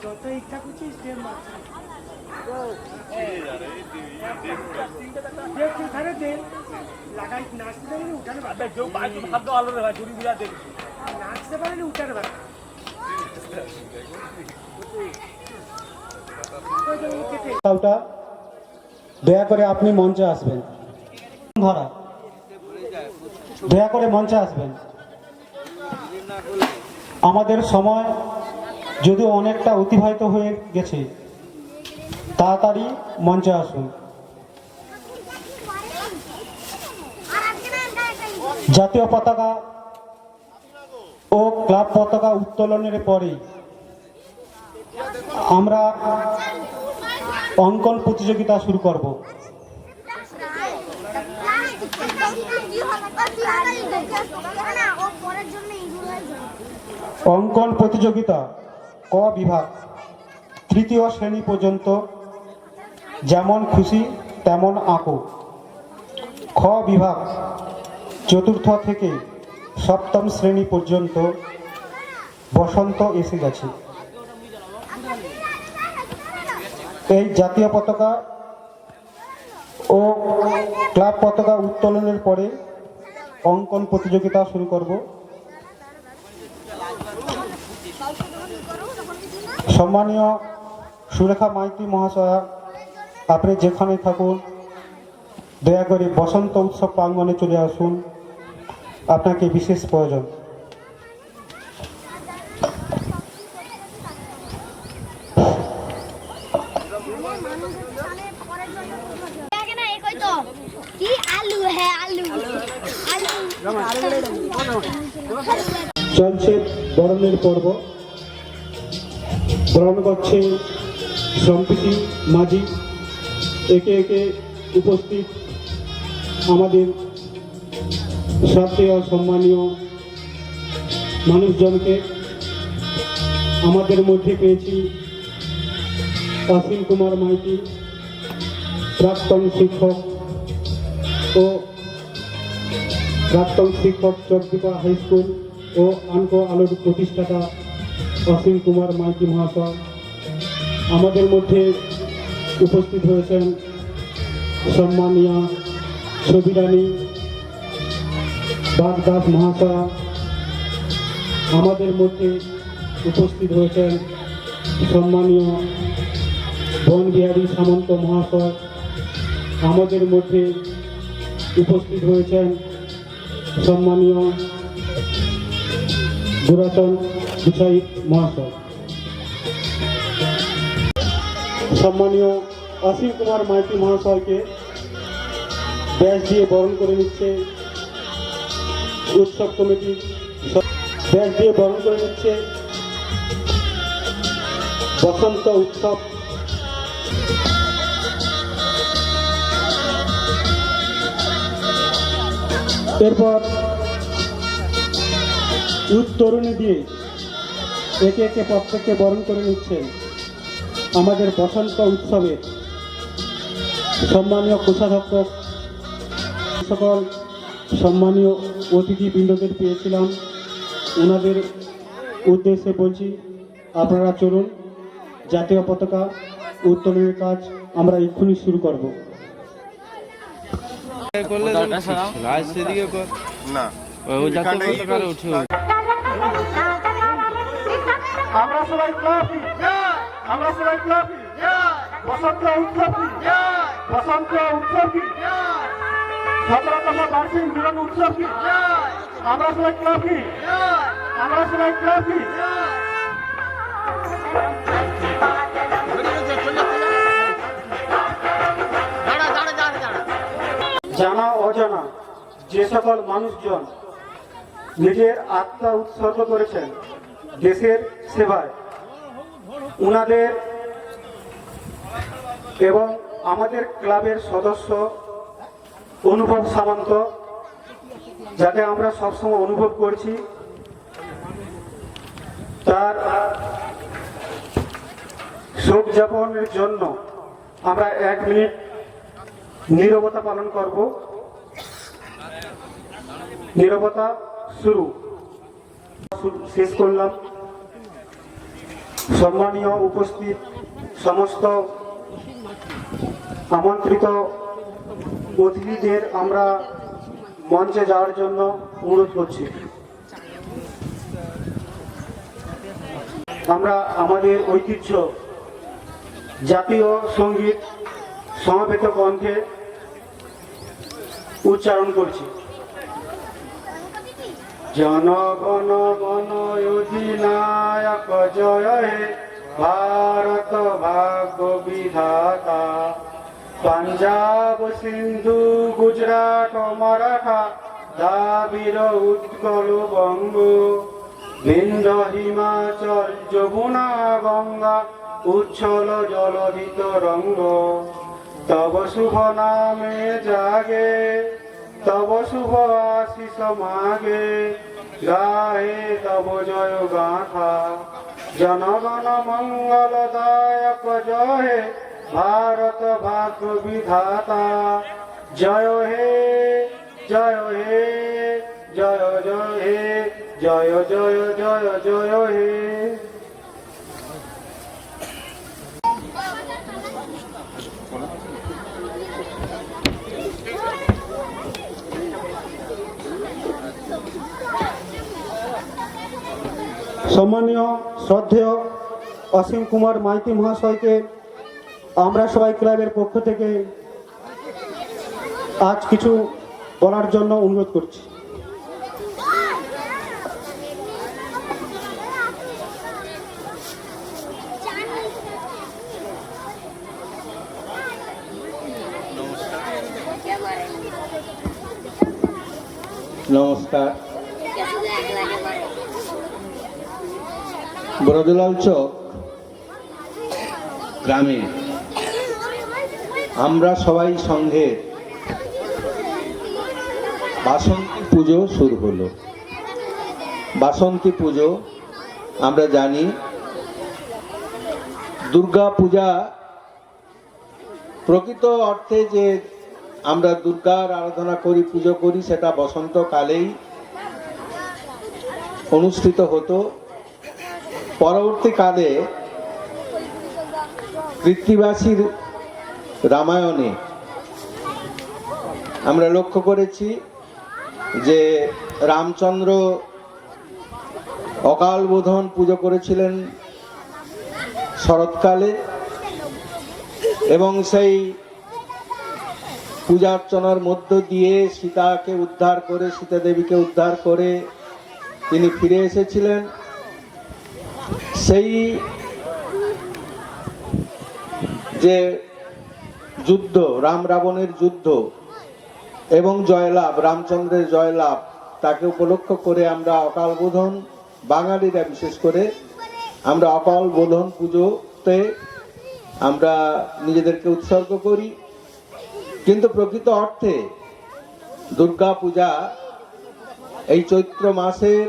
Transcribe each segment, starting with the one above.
যত ইচ্ছা করছি স্টেপ মারছি উঠানে দে লাগাই নাচতে পারলে উঠানে নাচতে পারলে উঠানে পারে দয়া করে আপনি মঞ্চে আসবেন। ধরা দয়া করে মঞ্চে আসবেন। আমাদের সময় যদিও অনেকটা অতিবাহিত হয়ে গেছে, তাড়াতাড়ি মঞ্চে আসুন। জাতীয় পতাকা ও ক্লাব পতাকা উত্তোলনের পরে আমরা অঙ্কন প্রতিযোগিতা শুরু করব। অঙ্কন প্রতিযোগিতা ক বিভাগ তৃতীয় শ্রেণী পর্যন্ত যেমন খুশি তেমন আঁকো। খ বিভাগ চতুর্থ থেকে সপ্তম শ্রেণী পর্যন্ত বসন্ত এসে গেছে। এই জাতীয় পতাকা ও ক্লাব পতাকা উত্তোলনের পরে অঙ্কন প্রতিযোগিতা শুরু করব। সম্মানীয় সুরেখা মাইতি মহাশয়া, আপনি যেখানে থাকুন দয়া করে বসন্ত উৎসব প্রাঙ্গণে চলে আসুন, আপনাকে বিশেষ প্রয়োজন। চলছে বরণের পর্ব। বরণ করছে সম্প্রীতি মাঝি। একে একে উপস্থিত আমাদের শ্রদ্ধেয় সম্মানীয় মানুষজনকে আমাদের মধ্যে পেয়েছি অসীম কুমার মাইতি, প্রাক্তন শিক্ষক ও চকদীপা হাই স্কুল ও আনকো আলোর প্রতিষ্ঠাতা অসীম কুমার মাইতি মহাশয়। আমাদের মধ্যে উপস্থিত হয়েছেন সম্মানীয় ছবিরানী বাগদাস মহাশয়। আমাদের মধ্যে উপস্থিত হয়েছেন সম্মানীয় বনবিহারী সামন্ত মহাশয়। আমাদের মধ্যে উপস্থিত হয়েছেন সম্মানীয় দুরাচন বিচাই মহাশয়। সম্মানীয় অসীম কুমার মাইতি মহাশয়কে ব্যাস দিয়ে বরণ করে নিচ্ছে উৎসব কমিটি। ব্যাস দিয়ে বরণ করে নিচ্ছে বসন্ত উৎসব। এরপর তরুণী দিয়ে একে একে প্রত্যেককে বরণ করে নিচ্ছেন আমাদের বসন্ত উৎসবের সম্মানীয় কোষাধ্যক্ষ। সকল সম্মানীয় অতিথিবৃন্দদের পেয়েছিলাম, ওনাদের উদ্দেশ্যে বলছি আপনারা চলুন, জাতীয় পতাকা উত্তোলনের কাজ আমরা এক্ষুনি শুরু করব। আমরা সবাই ক্লাবি, আমরা সবাই ক্লাবি, বসন্ত উৎসব, বসন্ত উৎসব, 17তম বার্ষিক মিলন উৎসব, আমরা সবাই ক্লাবি, আমরা সবাই ক্লাবি। জানা অজানা যে সকল মানুষজন নিজের আত্মা উৎসর্গ করেছেন দেশের সেবায়, উনাদের এবং আমাদের ক্লাবের সদস্য অনুভব সামন্ত, যাকে আমরা সবসময় অনুভব করছি, তার শোক যাপনের জন্য আমরা 1 মিনিট নীরবতা পালন করব। নীরবতা শুরু, শেষ করলাম। সম্মানীয় উপস্থিত সমস্ত আমন্ত্রিত অতিথিদের আমরা মঞ্চে যাওয়ার জন্য অনুরোধ করছি। আমরা আমাদের ঐতিহ্য জাতীয় সঙ্গীত সমবেত কণ্ঠে উচ্চারণ করছি। জনগণ গণ অধিনায়ক জয় হে ভারত ভাগ্য বিধাতা, পাঞ্জাব সিন্ধু গুজরাট মারাঠা দ্রাবিড় উৎকল বঙ্গ, বিন্ধ্য হিমাচল যমুনা গঙ্গা উচ্ছল জলধিত রঙ্গ, তব শুভ নামে জাগে তব শুভ আশিস মাগে, গায়ে তব জয় গাথা, জনগণ মঙ্গলদায়ক জয় হে ভারত ভাগ্য বিধাতা, জয় হে জয় হে জয় জয় হে জয় জয় জয় জয় হে। সম্মানীয় শ্রদ্ধেয় অসীম কুমার মাইতি মহাশয়কে আমরা সবাই ক্লাবের পক্ষ থেকে আজ কিছু বলার জন্য অনুরোধ করছি। নমস্কার। বরদলাল চক গ্রামে আমরা সবাই সঙ্গে বাসন্তী পুজো শুরু হলো। বাসন্তী পুজো আমরা জানি দুর্গা পূজা, প্রকৃত অর্থে যে আমরা দুর্গার আরাধনা করি, পুজো করি, সেটা বসন্তকালেই অনুষ্ঠিত হতো। পরবর্তীকালে কৃত্তিবাসীর রামায়ণে আমরা লক্ষ্য করেছি যে রামচন্দ্র অকাল বোধন পুজো করেছিলেন শরৎকালে, এবং সেই পূজা অর্চনার মধ্য দিয়ে সীতাকে উদ্ধার করে, সীতা দেবীকে উদ্ধার করে তিনি ফিরে এসেছিলেন। সেই যে যুদ্ধ, রাম রাবণের যুদ্ধ এবং জয়লাভ, রামচন্দ্রের জয়লাভ, তাকে উপলক্ষ করে আমরা অকাল বোধন, বাঙালিরা বিশেষ করে আমরা অকাল বোধন পুজোতে আমরা নিজেদেরকে উৎসর্গ করি। কিন্তু প্রকৃত অর্থে দুর্গা পূজা এই চৈত্র মাসের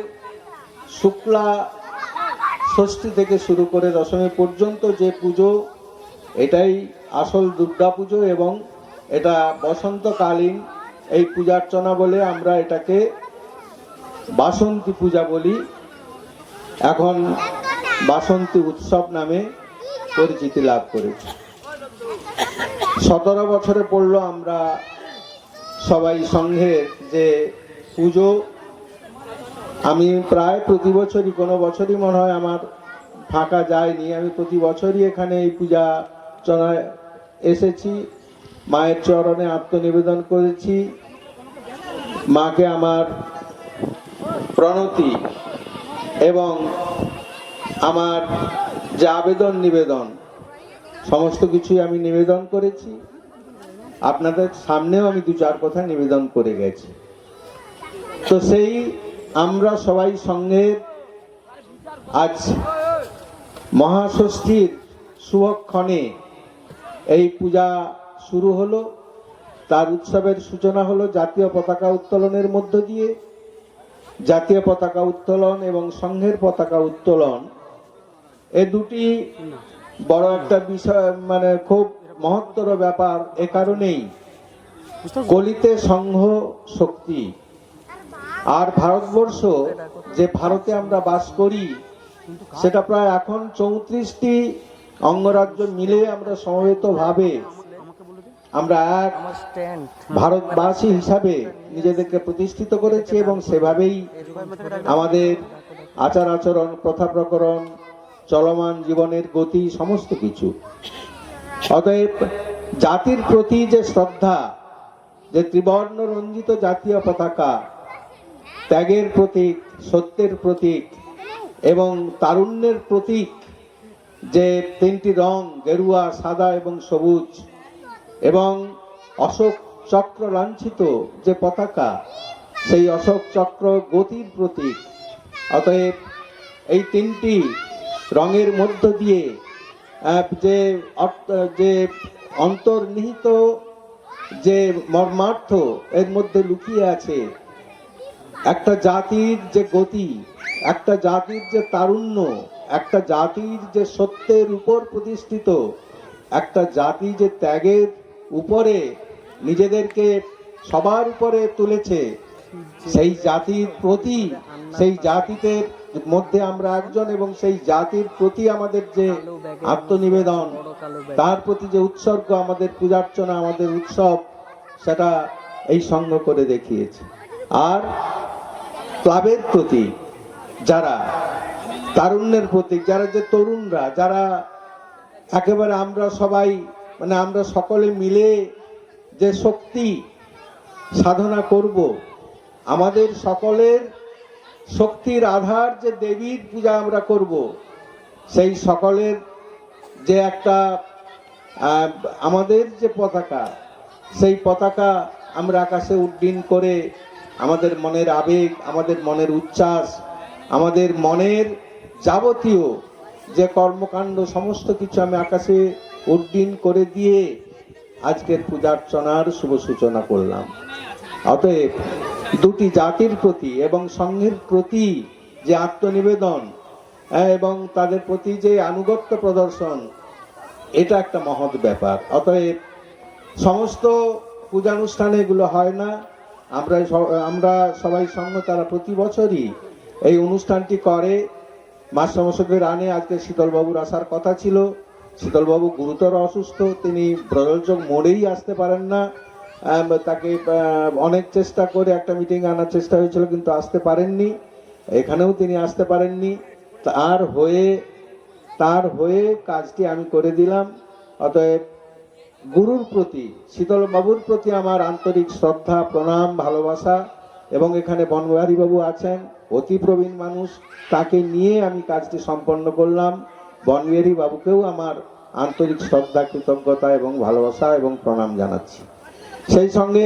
শুক্লা ষষ্ঠী থেকে শুরু করে দশমী পর্যন্ত যে পুজো, এটাই আসল দুর্গা পুজো, এবং এটা বসন্তকালীন এই পূজার্চনা বলে আমরা এটাকে বাসন্তী পূজা বলি। এখন বাসন্তী উৎসব নামে পরিচিতি লাভ করেছে। 17 বছরে পড়লো আমরা সবাই সংঘের যে পুজো। আমি প্রায় প্রতি বছরই, কোনো বছরই মনে হয় আমার ফাঁকা যায়নি, আমি প্রতি বছরই এখানে এই পূজা চনায় এসেছি, মায়ের চরণে আত্মনিবেদন করেছি, মাকে আমার প্রণতি এবং আমার যে আবেদন নিবেদন সমস্ত কিছুই আমি নিবেদন করেছি। আপনাদের সামনেও আমি 2-4 কথা নিবেদন করে গেছি। তো সেই আমরা সবাই সঙ্গে আজ মহাষষ্ঠীর শুভক্ষণে এই পূজা শুরু হলো। তার উৎসবের সূচনা হলো জাতীয় পতাকা উত্তোলনের মধ্য দিয়ে। জাতীয় পতাকা উত্তোলন এবং সংঘের পতাকা উত্তোলন, এ দুটি বড় একটা বিষয়, মানে খুব মহত্তর ব্যাপার। এ কারণেই কলিতে সংঘ শক্তি, আর ভারতবর্ষ, যে ভারতে আমরা বাস করি, সেটা প্রায় এখন 34টি অঙ্গরাজ্য মিলে আমরা সমবেতভাবে আমরা এক ভারতবাসী হিসাবে নিজেদেরকে প্রতিষ্ঠিত করেছি এবং সেভাবেই আমাদের আচার আচরণ, প্রথা প্রকরণ, চলমান জীবনের গতি সমস্ত কিছু। অতএব জাতির প্রতি যে শ্রদ্ধা, যে ত্রিবর্ণ রঞ্জিত জাতীয় পতাকা ত্যাগের প্রতীক, সত্যের প্রতীক এবং তারুণ্যের প্রতীক, যে তিনটি রং গেরুয়া, সাদা এবং সবুজ, এবং অশোক চক্র লাঞ্ছিত যে পতাকা, সেই অশোক চক্র গতির প্রতীক। অতএব এই তিনটি রঙের মধ্য দিয়ে যে অন্তর্নিহিত যে মর্মার্থ এর মধ্যে লুকিয়ে আছে, একটা জাতির যে গতি, একটা জাতির যে তারুণ্য, একটা জাতির যে সত্যের উপর প্রতিষ্ঠিত, একটা জাতি যে ত্যাগের উপরে নিজেদেরকে সবার উপরে তুলেছে, সেই জাতির প্রতি, সেই জাতিতে মধ্যে আমরা একজন, এবং সেই জাতির প্রতি আমাদের যে আত্মনিবেদন, তার প্রতি যে উৎসর্গ, আমাদের পূজার্চনা, আমাদের উৎসব, সেটা এই সঙ্গ করে দেখিয়েছে। আর ক্লাবের প্রতি যারা তারুণ্যের প্রতীক, যারা যে তরুণরা, যারা একেবারে আমরা সবাই আমরা সকলে মিলে যে শক্তি সাধনা করব, আমাদের সকলের শক্তির আধার যে দেবীর পূজা আমরা করব, সেই সকলের যে একটা আমাদের যে পতাকা, সেই পতাকা আমরা আকাশে উড্ডীন করে আমাদের মনের আবেগ, আমাদের মনের উচ্ছ্বাস, আমাদের মনের যাবতীয় যে কর্মকাণ্ড সমস্ত কিছু আমি আকাশে উড্ডীন করে দিয়ে আজকের পূজার্চনার শুভ সূচনা করলাম। অতএব দুটি জাতির প্রতি এবং সংঘের প্রতি যে আত্মনিবেদন এবং তাদের প্রতি যে আনুগত্য প্রদর্শন, এটা একটা মহৎ ব্যাপার। অতএব সমস্ত পূজানুষ্ঠানে এগুলো হয় না। আমরা সবাই সঙ্গে তারা প্রতি বছরই এই অনুষ্ঠানটি করে। মাস্টারমশাইদের আনে আজকে শীতলবাবুর আসার কথা ছিল। শীতলবাবু গুরুতর অসুস্থ, তিনি ব্রজযোগ মোড়েই আসতে পারেন না। তাকে অনেক চেষ্টা করে একটা মিটিং আনার চেষ্টা হয়েছিল, কিন্তু আসতে পারেননি। এখানেও তিনি আসতে পারেননি। তার হয়ে কাজটি আমি করে দিলাম। অতএব গুরুর প্রতি, শীতলবাবুর প্রতি আমার আন্তরিক শ্রদ্ধা, প্রণাম, ভালোবাসা। এবং এখানে বনবিহারী বাবু আছেন, অতি প্রবীণ মানুষ, তাকে নিয়ে আমি কাজটি সম্পন্ন করলাম। বনবিহারী বাবুকেও আমার আন্তরিক শ্রদ্ধা, কৃতজ্ঞতা এবং ভালোবাসা এবং প্রণাম জানাচ্ছি। সেই সঙ্গে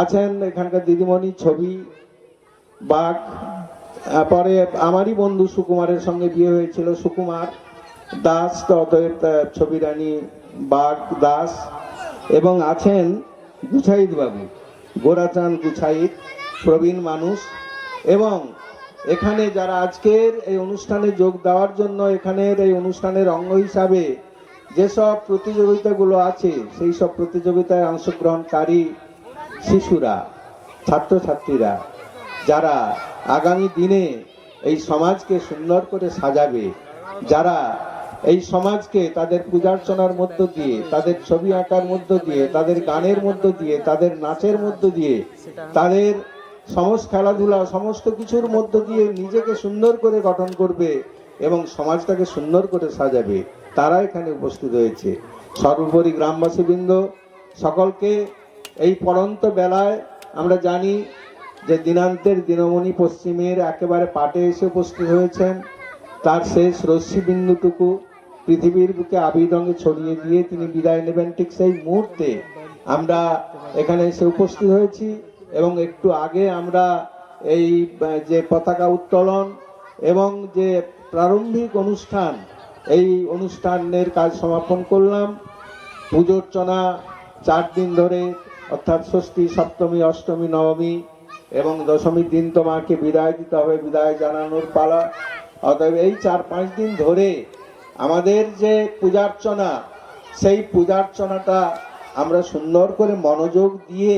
আছেন এখানকার দিদিমণি ছবি বাগ, পরে আমারই বন্ধু সুকুমারের সঙ্গে বিয়ে হয়েছিল, সুকুমার দাস, অতএব ছবি রানী বাগ দাস, এবং আছেন গুছাইত বাবু, গোরাচাঁদ গুছাইত, প্রবীণ মানুষ। এবং এখানে যারা আজকের এই অনুষ্ঠানে যোগ দেওয়ার জন্য, এখানের এই অনুষ্ঠানের অঙ্গ হিসাবে যেসব প্রতিযোগিতাগুলো আছে, সেই সব প্রতিযোগিতায় অংশগ্রহণকারী শিশুরা, ছাত্রছাত্রীরা, যারা আগামী দিনে এই সমাজকে সুন্দর করে সাজাবে, যারা এই সমাজকে তাদের পূজার্চনার মধ্য দিয়ে, তাদের ছবি আঁকার মধ্য দিয়ে, তাদের গানের মধ্য দিয়ে, তাদের নাচের মধ্য দিয়ে, তাদের সমস্ত খেলাধুলা, সমস্ত কিছুর মধ্য দিয়ে নিজেকে সুন্দর করে গঠন করবে এবং সমাজটাকে সুন্দর করে সাজাবে, তারা এখানে উপস্থিত হয়েছে। সর্বোপরি গ্রামবাসীবৃন্দ সকলকে এই পড়ন্ত বেলায় আমরা জানি যে দিনান্তের দিনমণি পশ্চিমের একেবারে পাটে এসে উপস্থিত হয়েছেন। তার শেষ রশ্মি বিন্দুটুকু পৃথিবীর বুকে আবির রঙে ছড়িয়ে দিয়ে তিনি বিদায় নেবেন, ঠিক সেই মুহূর্তে আমরা এখানে এসে উপস্থিত হয়েছি। এবং একটু আগে আমরা এই যে পতাকা উত্তোলন এবং যে প্রারম্ভিক অনুষ্ঠান, এই অনুষ্ঠানের কাজ সমাপন করলাম। পূজোর্চনা 4 দিন ধরে, অর্থাৎ ষষ্ঠী, সপ্তমী, অষ্টমী, নবমী এবং দশমীর দিন তো মাকে বিদায় দিতে হবে, বিদায় জানানোর পালা। অতএব এই 4-5 দিন ধরে আমাদের যে পূজার্চনা, সেই পূজার্চনাটা আমরা সুন্দর করে মনোযোগ দিয়ে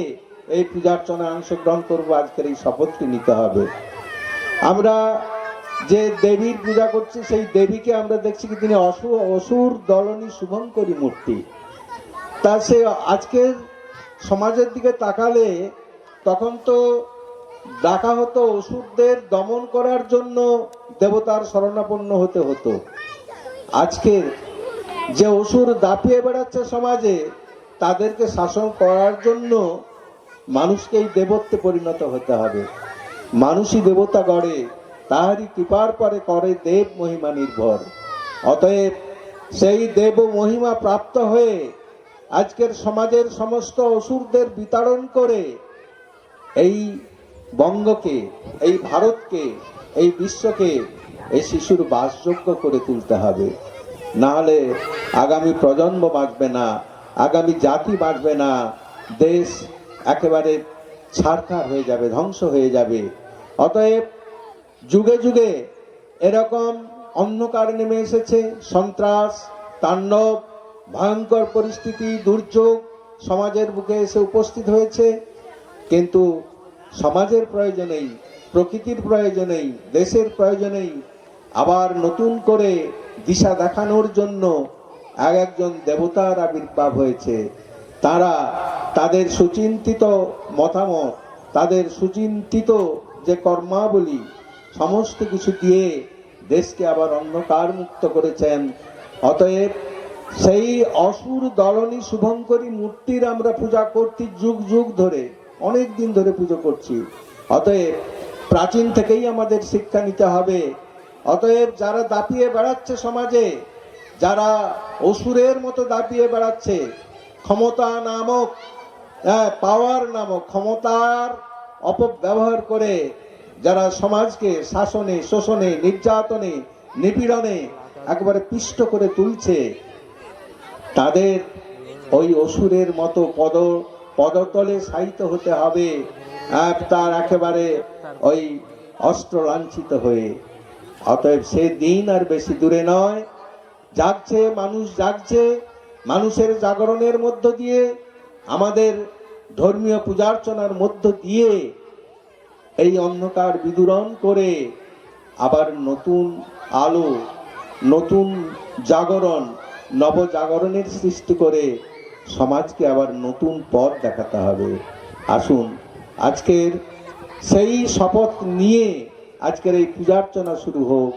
এই পূজার্চনায় অংশগ্রহণ করবো। আজকের এই শপথটি নিতে হবে। আমরা যে দেবীর পূজা করছি, সেই দেবীকে আমরা দেখছি কি তিনি অসুর দলনী শুভঙ্করী মূর্তি। তা সে আজকের সমাজের দিকে তাকালে তখন তো ডাকা হতো অসুরদের দমন করার জন্য দেবতার শরণাপন্ন হতে হতো। আজকের যে অসুর দাপিয়ে বেড়াচ্ছে সমাজে, তাদেরকে শাসন করার জন্য মানুষকেই দেবত্বে পরিণত হতে হবে। মানুষই দেবতা গড়ে, তাহারই কৃপার পরে করে দেব মহিমা নির্ভর। অতএব সেই দেব মহিমা প্রাপ্ত হয়ে আজকের সমাজের সমস্ত অসুরদের বিতাড়ন করে এই বঙ্গকে, এই ভারতকে, এই বিশ্বকে এই শিশুর বাসযোগ্য করে তুলতে হবে। না হলে আগামী প্রজন্ম বাঁচবে না, আগামী জাতি বাঁচবে না, দেশ একেবারে ছারখার হয়ে যাবে, ধ্বংস হয়ে যাবে। অতএব যুগে যুগে এরকম অন্ধকার নেমে এসেছে, সন্ত্রাস, তাণ্ডব, ভয়ঙ্কর পরিস্থিতি, দুর্যোগ সমাজের বুকে এসে উপস্থিত হয়েছে। কিন্তু সমাজের প্রয়োজনেই, প্রকৃতির প্রয়োজনেই, দেশের প্রয়োজনেই আবার নতুন করে দিশা দেখানোর জন্য একজন দেবতার আবির্ভাব হয়েছে। তারা তাদের সুচিন্তিত মতামত, তাদের সুচিন্তিত যে কর্মাবলী, সমস্ত কিছু দিয়ে দেশকে আবার অন্ধকার মুক্ত করেছেন। অতএব সেই অসুর দলনী শুভঙ্করী মূর্তির আমরা পূজা করছি যুগ যুগ ধরে, অনেক দিন ধরে পুজো করছি। অতএব প্রাচীন থেকেই আমাদের শিক্ষা নিতে হবে। অতএব যারা দাপিয়ে বেড়াচ্ছে সমাজে, যারা অসুরের মতো দাপিয়ে বেড়াচ্ছে, ক্ষমতা নামক, পাওয়ার নামক ক্ষমতার অপব্যবহার করে যারা সমাজকে শাসনে, শোষণে, নির্যাতনে, নিপীড়নে একবারে পিষ্ট করে তুলছে, তাদের ওই অসুরের মতো পদতলে শায়িত হতে হবে, তার একেবারে ওই অস্ত্র লাঞ্ছিত হয়ে। অতএব সে দিন আর বেশি দূরে নয়। জাগছে মানুষ, জাগছে। মানুষের জাগরণের মধ্য দিয়ে, আমাদের ধর্মীয় পূজার্চনার মধ্য দিয়ে এই অন্ধকার বিদূরণ করে আবার নতুন আলো, নতুন জাগরণ, নবজাগরণের সৃষ্টি করে সমাজকে আবার নতুন পথ দেখাতে হবে। আসুন আজকের সেই শপথ নিয়ে আজকের এই পূজার্চনা শুরু হোক।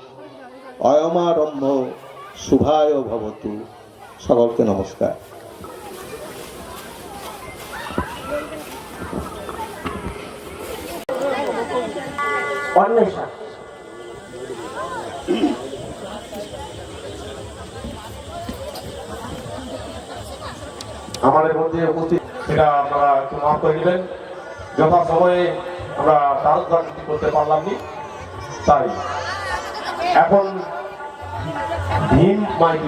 অয়মারম্ভ শুভায় ভবতু। সকলকে নমস্কার। অন্বেষা আমাদের মধ্যে উপস্থিত, সেটা আপনারা একটু মাফ করে নেবেন। যথা সময়ে আমরা তারক রাজনীতি করতে পারলাম নি, তাই এখন ভীম মাইতি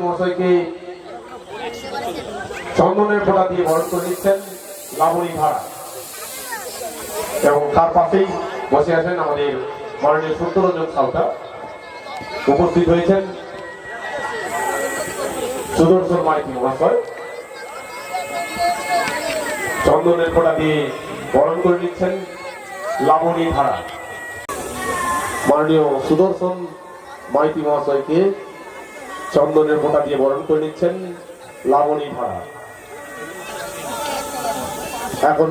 মহাশয়কে চন্দনের ফোঁটা দিয়ে বরণ করে নিচ্ছেন লাবণী ভাড়া, এবং তার পাশেই বসে আছেন আমাদের মাননীয় সত্যরঞ্জন সালটা। উপস্থিত হয়েছেন সুদর্শন মাইতি মহাশয়, চন্দনের ফোঁটা দিয়ে বরণ করে নিচ্ছেন লাবণী ধারা। মাননীয় সুদর্শন মাইতি মহাশয়কে চন্দনের ফোঁটা দিয়ে বরণ করে নিচ্ছেন লাবণী ধারা। এখন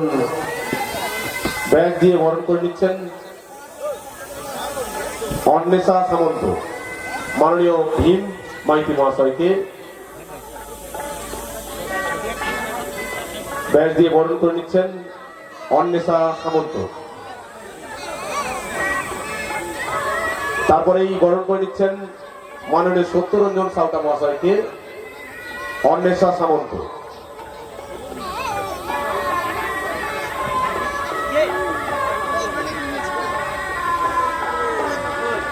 ব্যাগ দিয়ে বরণ করে নিচ্ছেন অন্বেষা সামন্ত। মাননীয় ভীম মাইতি মহাশয়কে ব্যাগ দিয়ে বরণ করে নিচ্ছেন অন্বেষা সামন্ত। তারপরেই বরণ করে নিচ্ছেন মাননীয় সত্যরঞ্জন সালতা মহাশয়কে অন্বেষা সামন্ত।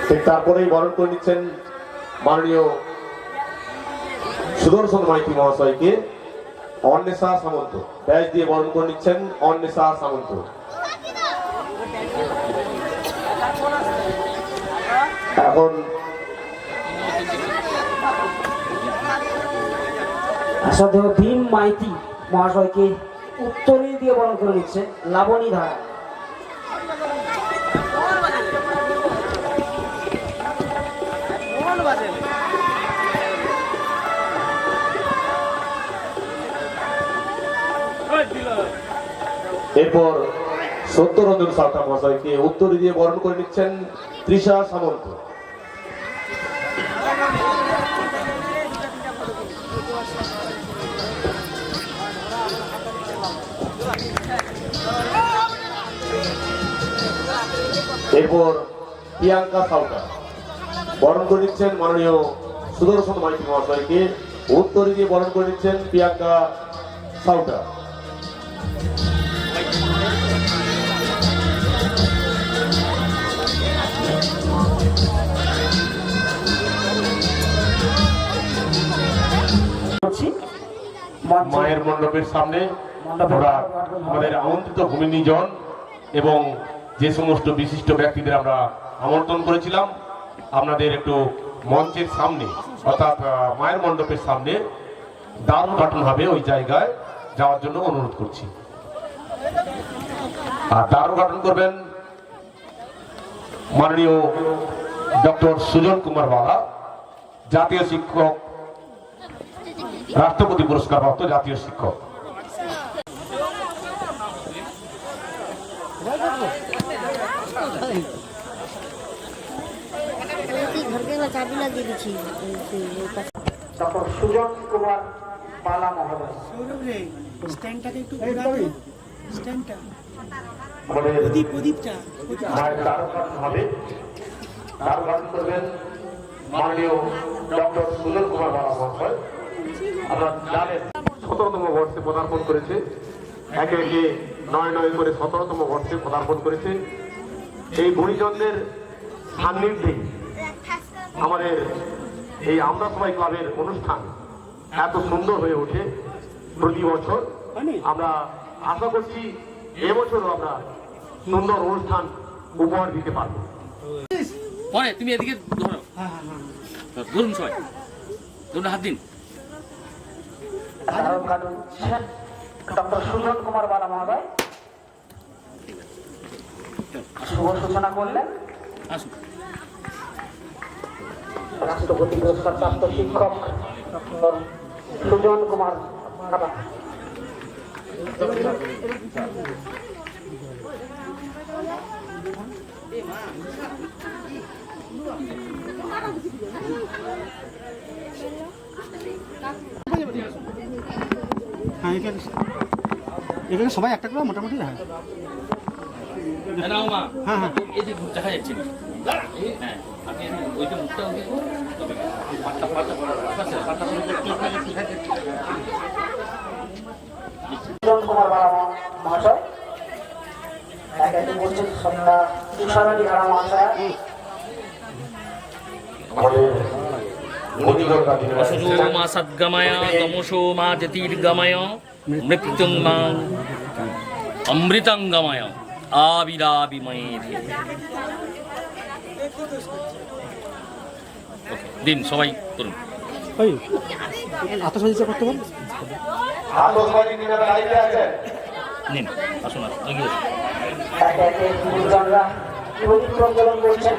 ঠিক তারপরেই বরণ করে নিচ্ছেন মাননীয় সুদর্শন মাইতি মহাশয়কে অন্বেষা সামন্ত। ব্যাজ দিয়ে বরণ করে নিচ্ছেন অন্বেষা সামন্ত। এখন শ্রদ্ধেয় ভীম মাইতি মহাশয়কে উত্তরে দিয়ে বরণ করে নিচ্ছে লাবণী ধারা। এরপর সত্যরঞ্জন সাঁতরা মহাশয়কে উত্তর দিয়ে বরণ করে নিচ্ছেন তৃষা সামন্ত। এরপর প্রিয়াঙ্কা সাউটা বরণ করে নিচ্ছেন মাননীয় সুদর্শন মাইতি মহাশয়কে উত্তর দিয়ে বরণ করে নিচ্ছেন প্রিয়াঙ্কা সাউটা। মায়ের মণ্ডপের সামনে ওরা আমাদের আমন্ত্রিত ভূমিনিজন এবং যে সমস্ত বিশিষ্ট ব্যক্তিদের আমরা আমন্ত্রণ করেছিলাম আপনাদের একটু মঞ্চের সামনে অর্থাৎ মায়ের মণ্ডপের সামনে দারুণ উদ্ঘাটন হবে ওই জায়গায় যাওয়ার জন্য অনুরোধ করছি। আর দারুণ উদ্ঘাটন করবেন মাননীয় ডক্টর সুজন কুমার বালা, জাতীয় শিক্ষক, রাষ্ট্রপতি পুরস্কার প্রাপ্ত জাতীয় শিক্ষক। ডক্টর সুজন কুমার বালা মহোদয়। সৌরভ রে, স্ট্যান্ডটাকে একটু ঘোরাবি, স্ট্যান্ডটা। আমাদের প্রদীপটা। মায়ের দারুণ হবে, দারুণ করবেন মাননীয় ডক্টর সুজন কুমার বালা মহাশয়। আপনারা জানেন 17তম বর্ষে পদার্পণ করেছে, একে একে 9 করে 17তম বর্ষে পদার্পণ করেছে। এই গুণীজনদের সান্নিধ্যে আমাদের এই আমরা সবাই ক্লাবের অনুষ্ঠান এত সুন্দর হয়ে ওঠে প্রতি বছর। আমরা আশা করছি এবছরও আমরা সুন্দর অনুষ্ঠান উপহার দিতে পারবো। পরে তুমি এদিকে ধরো, ধরুন সবাই, ধরুন হাত দিন। ডক্টর সুজন কুমার বালা মহোদয় শুভ সূচনা করলেন। আসুন। রাষ্ট্রপতি পুরস্কার প্রাপ্ত শিক্ষক ডক্টর সুজন কুমার বালা। হ্যাঁ, এখানে সবাই একটা করে মোটামুটি। হ্যাঁ নাও মা, হ্যাঁ হ্যাঁ এই যে দেখা যাচ্ছে না। হ্যাঁ, আপনি ওইটা মুখটা ওদিকে করুন, তবে পাতা পাতা পাতা পাতা সুজন কুমার বালা মহাশয়, একে একে বলছেন সন্ধ্যা তুষারী হারা মহাশয়। অসুজো মা সদ্গময় তমসো মা জ্যোতির্গময় মৃত্যুং মা অমৃতঙ্গময় আবিরাবিময়ে দিন সবাই করুন। ওই আত্মসচেতন করতে বল। নিন আসুন, আসুন এগিয়ে আসুন। একে একে গুরুজনরা প্রদীপ প্রজ্বলন করছেন।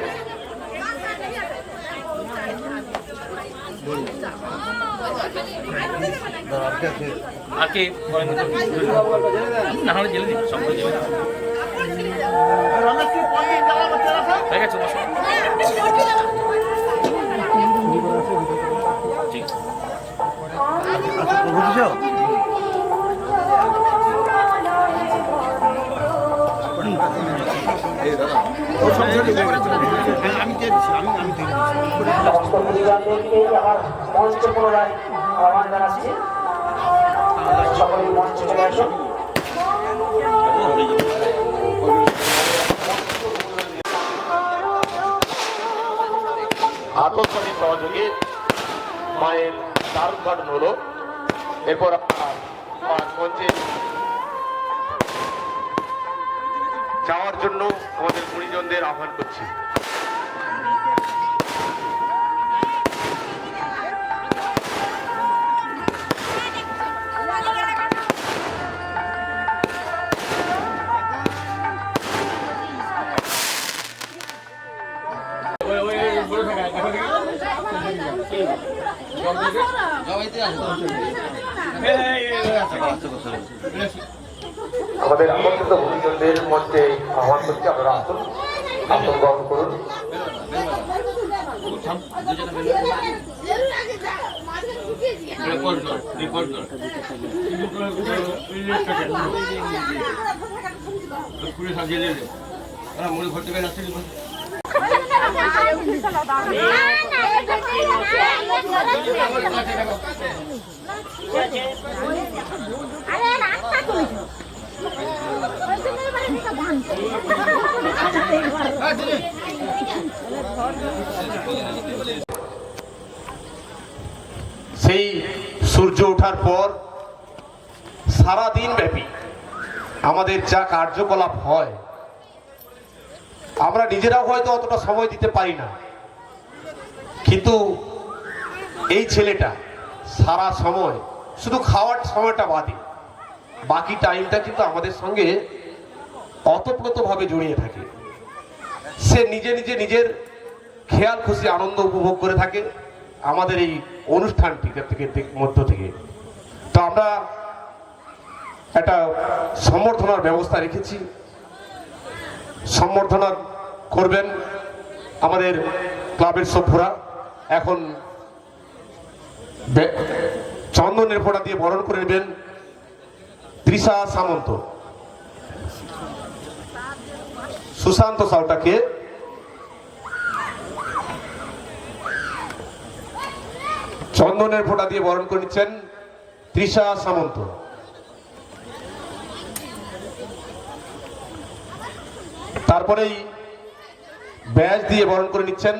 আর কে না হলে জেলে দিন, সব জেলে দিন। হয়ে গেছে বসো। ঠিক সমস্ত গুরুজনদেরকে আবার মঞ্চে পুনরায় আহ্বান জানাচ্ছি, সকলেই মঞ্চে চলে আসুন। আতঙ্কবাদী সহযোগে মায়ের দ্বার উদ্ঘাটন হলো। এরপর মঞ্চে যাওয়ার জন্য আমাদের গুণীজনদের আহ্বান করছি। আমাদের আমন্ত্রিত ভূমিজনদের মধ্যে আহ্বান করছি, আপনারা আসুন, আসন গ্রহণ করুন। মনে ঘর থেকে আসছে সেই সূর্য ওঠার পর সারা দিন ব্যাপী আমাদের যা কার্যকলাপ হয়, আমরা নিজেরাও হয়তো অতটা সময় দিতে পারি না, কিন্তু এই ছেলেটা সারা সময়, শুধু খাওয়ার সময়টা বাদে বাকি টাইমটা কিন্তু আমাদের সঙ্গে অতপ্রতভাবে জড়িয়ে থাকে। সে নিজে নিজে নিজের খেয়াল খুশি আনন্দ উপভোগ করে থাকে আমাদের এই অনুষ্ঠানটি মধ্য থেকে। তো আমরা একটা সম্বর্ধনার ব্যবস্থা রেখেছি, সম্বর্ধনা করবেন আমাদের ক্লাবের সভ্যরা। এখন চন্দনের ফোঁটা দিয়ে বরণ করে নেবেন তৃষা সামন্ত, সুশান্ত সাউটাকে চন্দনের ফোঁটা দিয়ে বরণ করে নিচ্ছেন তৃষা সামন্ত। তারপরেই ব্যাজ দিয়ে বরণ করে নিচ্ছেন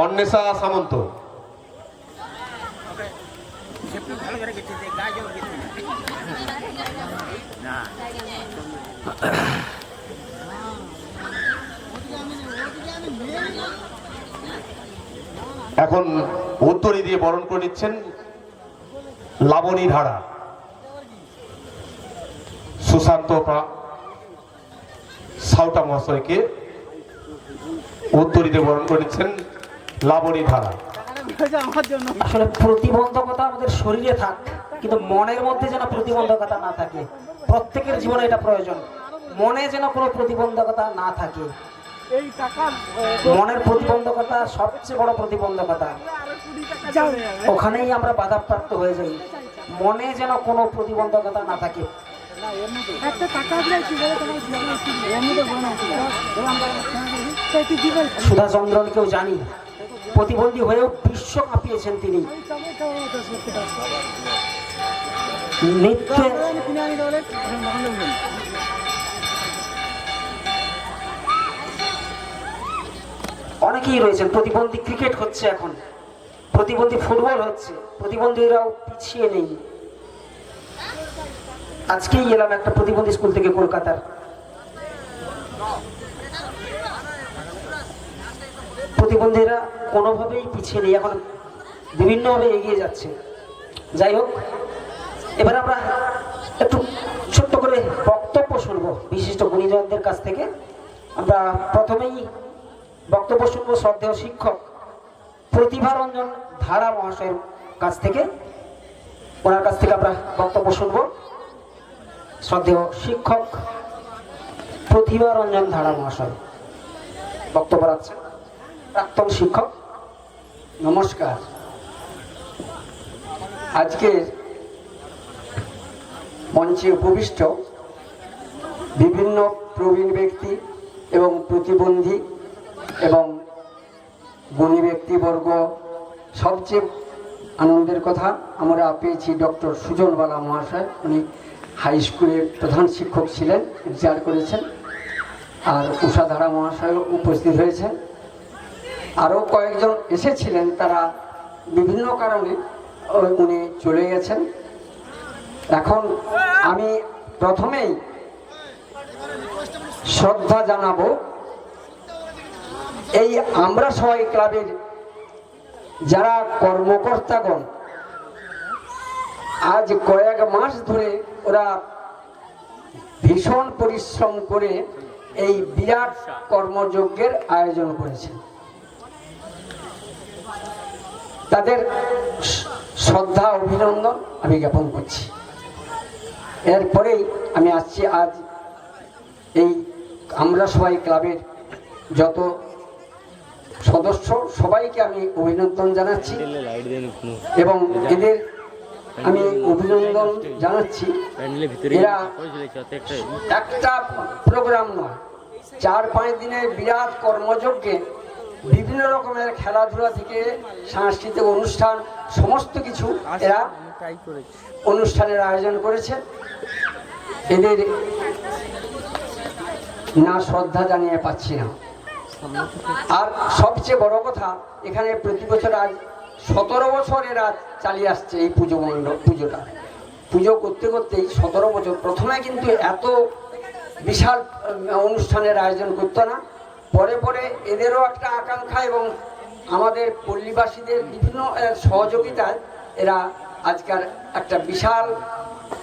অন্বেষা সামন্ত। এখন উত্তরী দিয়ে বরণ করে নিচ্ছেন লাবণী ধারা। সুশান্ত সাউটা মহাশয়কে উত্তরী দিয়ে বরণ করে নিচ্ছেন লাবণী ধারা। আসলে প্রতিবন্ধকতা আমাদের শরীরে থাক, কিন্তু মনের মধ্যে যেন প্রতিবন্ধকতা না থাকে। প্রত্যেকের জীবনে এটা প্রয়োজন, মনে যেন কোনো প্রতিবন্ধকতা না থাকে। মনের প্রতিবন্ধকতা সবচেয়ে বড় প্রতিবন্ধকতা, ওখানেই আমরা বাধাপ্রাপ্ত হয়ে যাই। মনে যেন কোনো প্রতিবন্ধকতা না থাকে। সুধাচন্দ্রনকেও জানি, প্রতিবন্ধী হয়েও বিশ্ব কাঁপিয়েছেন তিনি। নৃত্যে অনেকেই রয়েছেন। প্রতিবন্ধী ক্রিকেট হচ্ছে এখন, প্রতিবন্ধী ফুটবল হচ্ছে, প্রতিবন্ধীরাও পিছিয়ে নেই। আজকেই এলাম একটা প্রতিবন্ধী স্কুল থেকে কলকাতার। প্রতিবন্ধীরা কোনোভাবেই পিছিয়ে নেই, এখন বিভিন্নভাবে এগিয়ে যাচ্ছে। যাই হোক, এবার আমরা একটু ছোট্ট করে বক্তব্য শুনবো বিশিষ্ট গুণীজনদের কাছ থেকে। আমরা প্রথমেই বক্তব্য শুনবো শ্রদ্ধেয় শিক্ষক প্রতিভারঞ্জন ধারা মহাশয়ের কাছ থেকে। ওনার কাছ থেকে আমরা বক্তব্য শুনবো। শ্রদ্ধেয় শিক্ষক প্রতিভারঞ্জন ধারা মহাশয় বক্তব্য রাখছেন। প্রাক্তন শিক্ষক, নমস্কার। আজকের মঞ্চে উপবিষ্ট বিভিন্ন প্রবীণ ব্যক্তি এবং প্রতিবন্ধী এবং গুণী ব্যক্তিবর্গ, সবচেয়ে আনন্দের কথা আমরা পেয়েছি ডক্টর সুজনবালা মহাশয়। উনি হাই স্কুলের প্রধান শিক্ষক ছিলেন, রিটায়ার করেছেন। আর উষাধারা মহাশয় উপস্থিত হয়েছেন। আরও কয়েকজন এসেছিলেন, তারা বিভিন্ন কারণে উনি চলে গেছেন। এখন আমি প্রথমেই শ্রদ্ধা জানাবো এই আমরা সবাই ক্লাবের যারা কর্মকর্তাগণ, আজ কয়েক মাস ধরে ওরা ভীষণ পরিশ্রম করে এই বিরাট কর্মযজ্ঞের আয়োজন করেছেন। তাদের শ্রদ্ধা অভিনন্দন আমি জ্ঞাপন করছি। এরপরেই আমি আসছি আজ এই আমরা সবাই ক্লাবের যত সদস্য সবাইকে আমি অভিনন্দন জানাচ্ছি এবং এদের আমি অভিনন্দন জানাচ্ছি। এরা একটা প্রোগ্রাম নয়, 4-5 দিনের বিরাট কর্মযজ্ঞে বিভিন্ন রকমের খেলাধুলা থেকে সাংস্কৃতিক অনুষ্ঠান সমস্ত কিছু এরা অনুষ্ঠানের আয়োজন করেছে। এদের না শ্রদ্ধা জানিয়ে পাচ্ছি না। আর সবচেয়ে বড় কথা, এখানে প্রতি বছর আজ 17 বছর এরা চালিয়ে আসছে এই পুজোটা। পুজো করতে করতেই 17 বছর। প্রথমে কিন্তু এত বিশাল অনুষ্ঠানের আয়োজন করতো না, পরে পরে এদেরও একটা আকাঙ্ক্ষা এবং আমাদের পল্লীবাসীদের বিভিন্ন সহযোগিতায় এরা আজকাল একটা বিশাল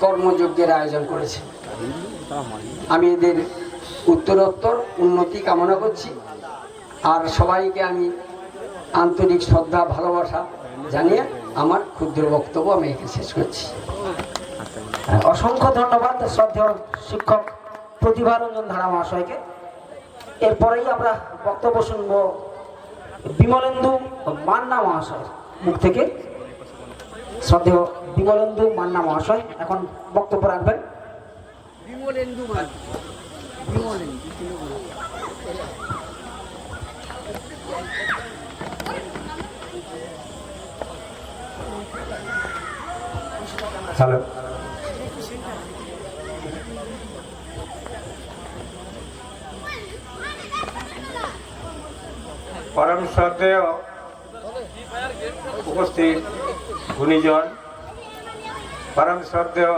কর্মযজ্ঞের আয়োজন করেছে। আমি এদের উত্তরোত্তর উন্নতি কামনা করছি। আর সবাইকে আমি আন্তরিক শ্রদ্ধা ভালোবাসা জানিয়ে আমার ক্ষুদ্র বক্তব্য আমি এখানে শেষ করছি। অসংখ্য ধন্যবাদ শ্রদ্ধেয় শিক্ষক প্রতিভারঞ্জন ধারা মহাশয়কে। এরপরেই আমরা বক্তব্য শুনব বিমলেন্দু মান্না মহাশয় মুখ থেকে। শ্রদ্ধেয় বিমলেন্দু মান্না মহাশয় এখন বক্তব্য রাখবেন। হ্যালো, পরম শ্রদ্ধেয় উপস্থিত গুণীজন, পরম শ্রদ্ধেয়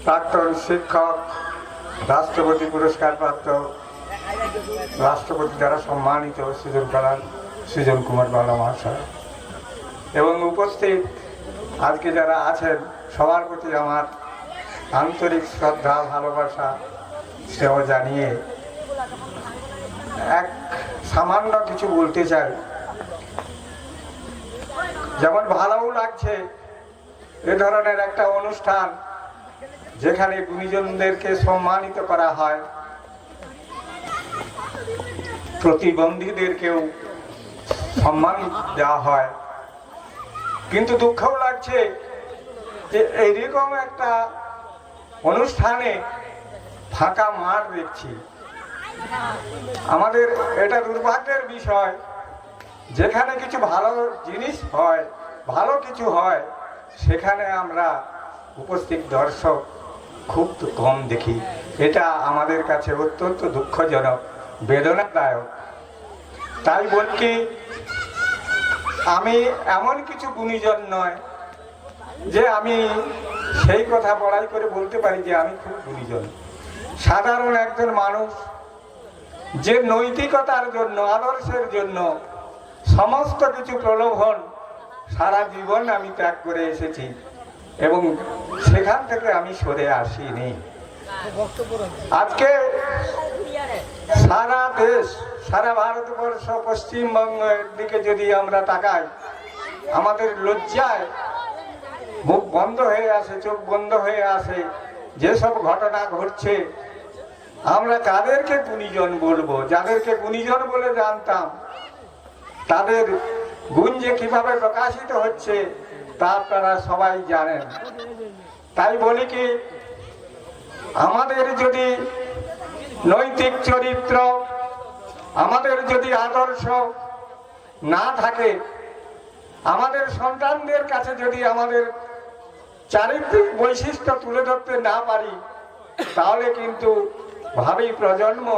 প্রাক্তন শিক্ষক, রাষ্ট্রপতি পুরস্কার প্রাপ্ত, রাষ্ট্রপতি দ্বারা সম্মানিত সৃজন কুমার বালা মহাশয় এবং উপস্থিত আজকে যারা আছেন সবার প্রতি আমার আন্তরিক শ্রদ্ধা ভালোবাসা সেও জানিয়ে এক সামান্য কিছু বলতে চাই। যেমন ভালোও লাগছে এ ধরনের একটা অনুষ্ঠান যেখানে গুণীজনদেরকে সম্মানিত করা হয়, প্রতিবন্ধীদেরকেও সম্মান দেওয়া হয়, কিন্তু দুঃখও লাগছে যে এইরকম একটা অনুষ্ঠানে ফাঁকা মাঠ দেখছি। আমাদের এটা দুর্ভাগ্যের বিষয়, যেখানে কিছু ভালো জিনিস হয়, ভালো কিছু হয়, সেখানে আমরা উপস্থিত দর্শক খুব কম দেখি। এটা আমাদের কাছে অত্যন্ত দুঃখজনক, বেদনাদায়ক। তাই বলছি, আমি এমন কিছু গুণীজন নয় যে আমি সেই কথা বড়াই করে বলতে পারি যে আমি খুব গুণীজন। সাধারণ একজন মানুষ যে নৈতিকতার জন্য, আদর্শের জন্য সমস্ত কিছু প্রলোভন সারা জীবন আমি ত্যাগ করে এসেছি এবং সেখান থেকে আমি সরে আসিনি। আজকে সারা দেশ, সারা ভারতবর্ষ, পশ্চিমবঙ্গের দিকে যদি আমরা তাকাই, আমাদের লজ্জায় মুখ বন্ধ হয়ে আসে, চোখ বন্ধ হয়ে আসে। যেসব ঘটনা ঘটছে, আমরা কাদেরকে গুণীজন বলবো? যাদেরকে গুণীজন বলে জানতাম, তাদের গুণ যে কিভাবে প্রকাশিত হচ্ছে তা আপনারা সবাই জানেন। তাই বলি কি, আমাদের যদি নৈতিক চরিত্র, আমাদের যদি আদর্শ না থাকে, আমাদের সন্তানদের কাছে যদি আমাদের চারিত্রিক বৈশিষ্ট্য তুলে ধরতে না পারি, তাহলে কিন্তু ভাবি প্রজন্ম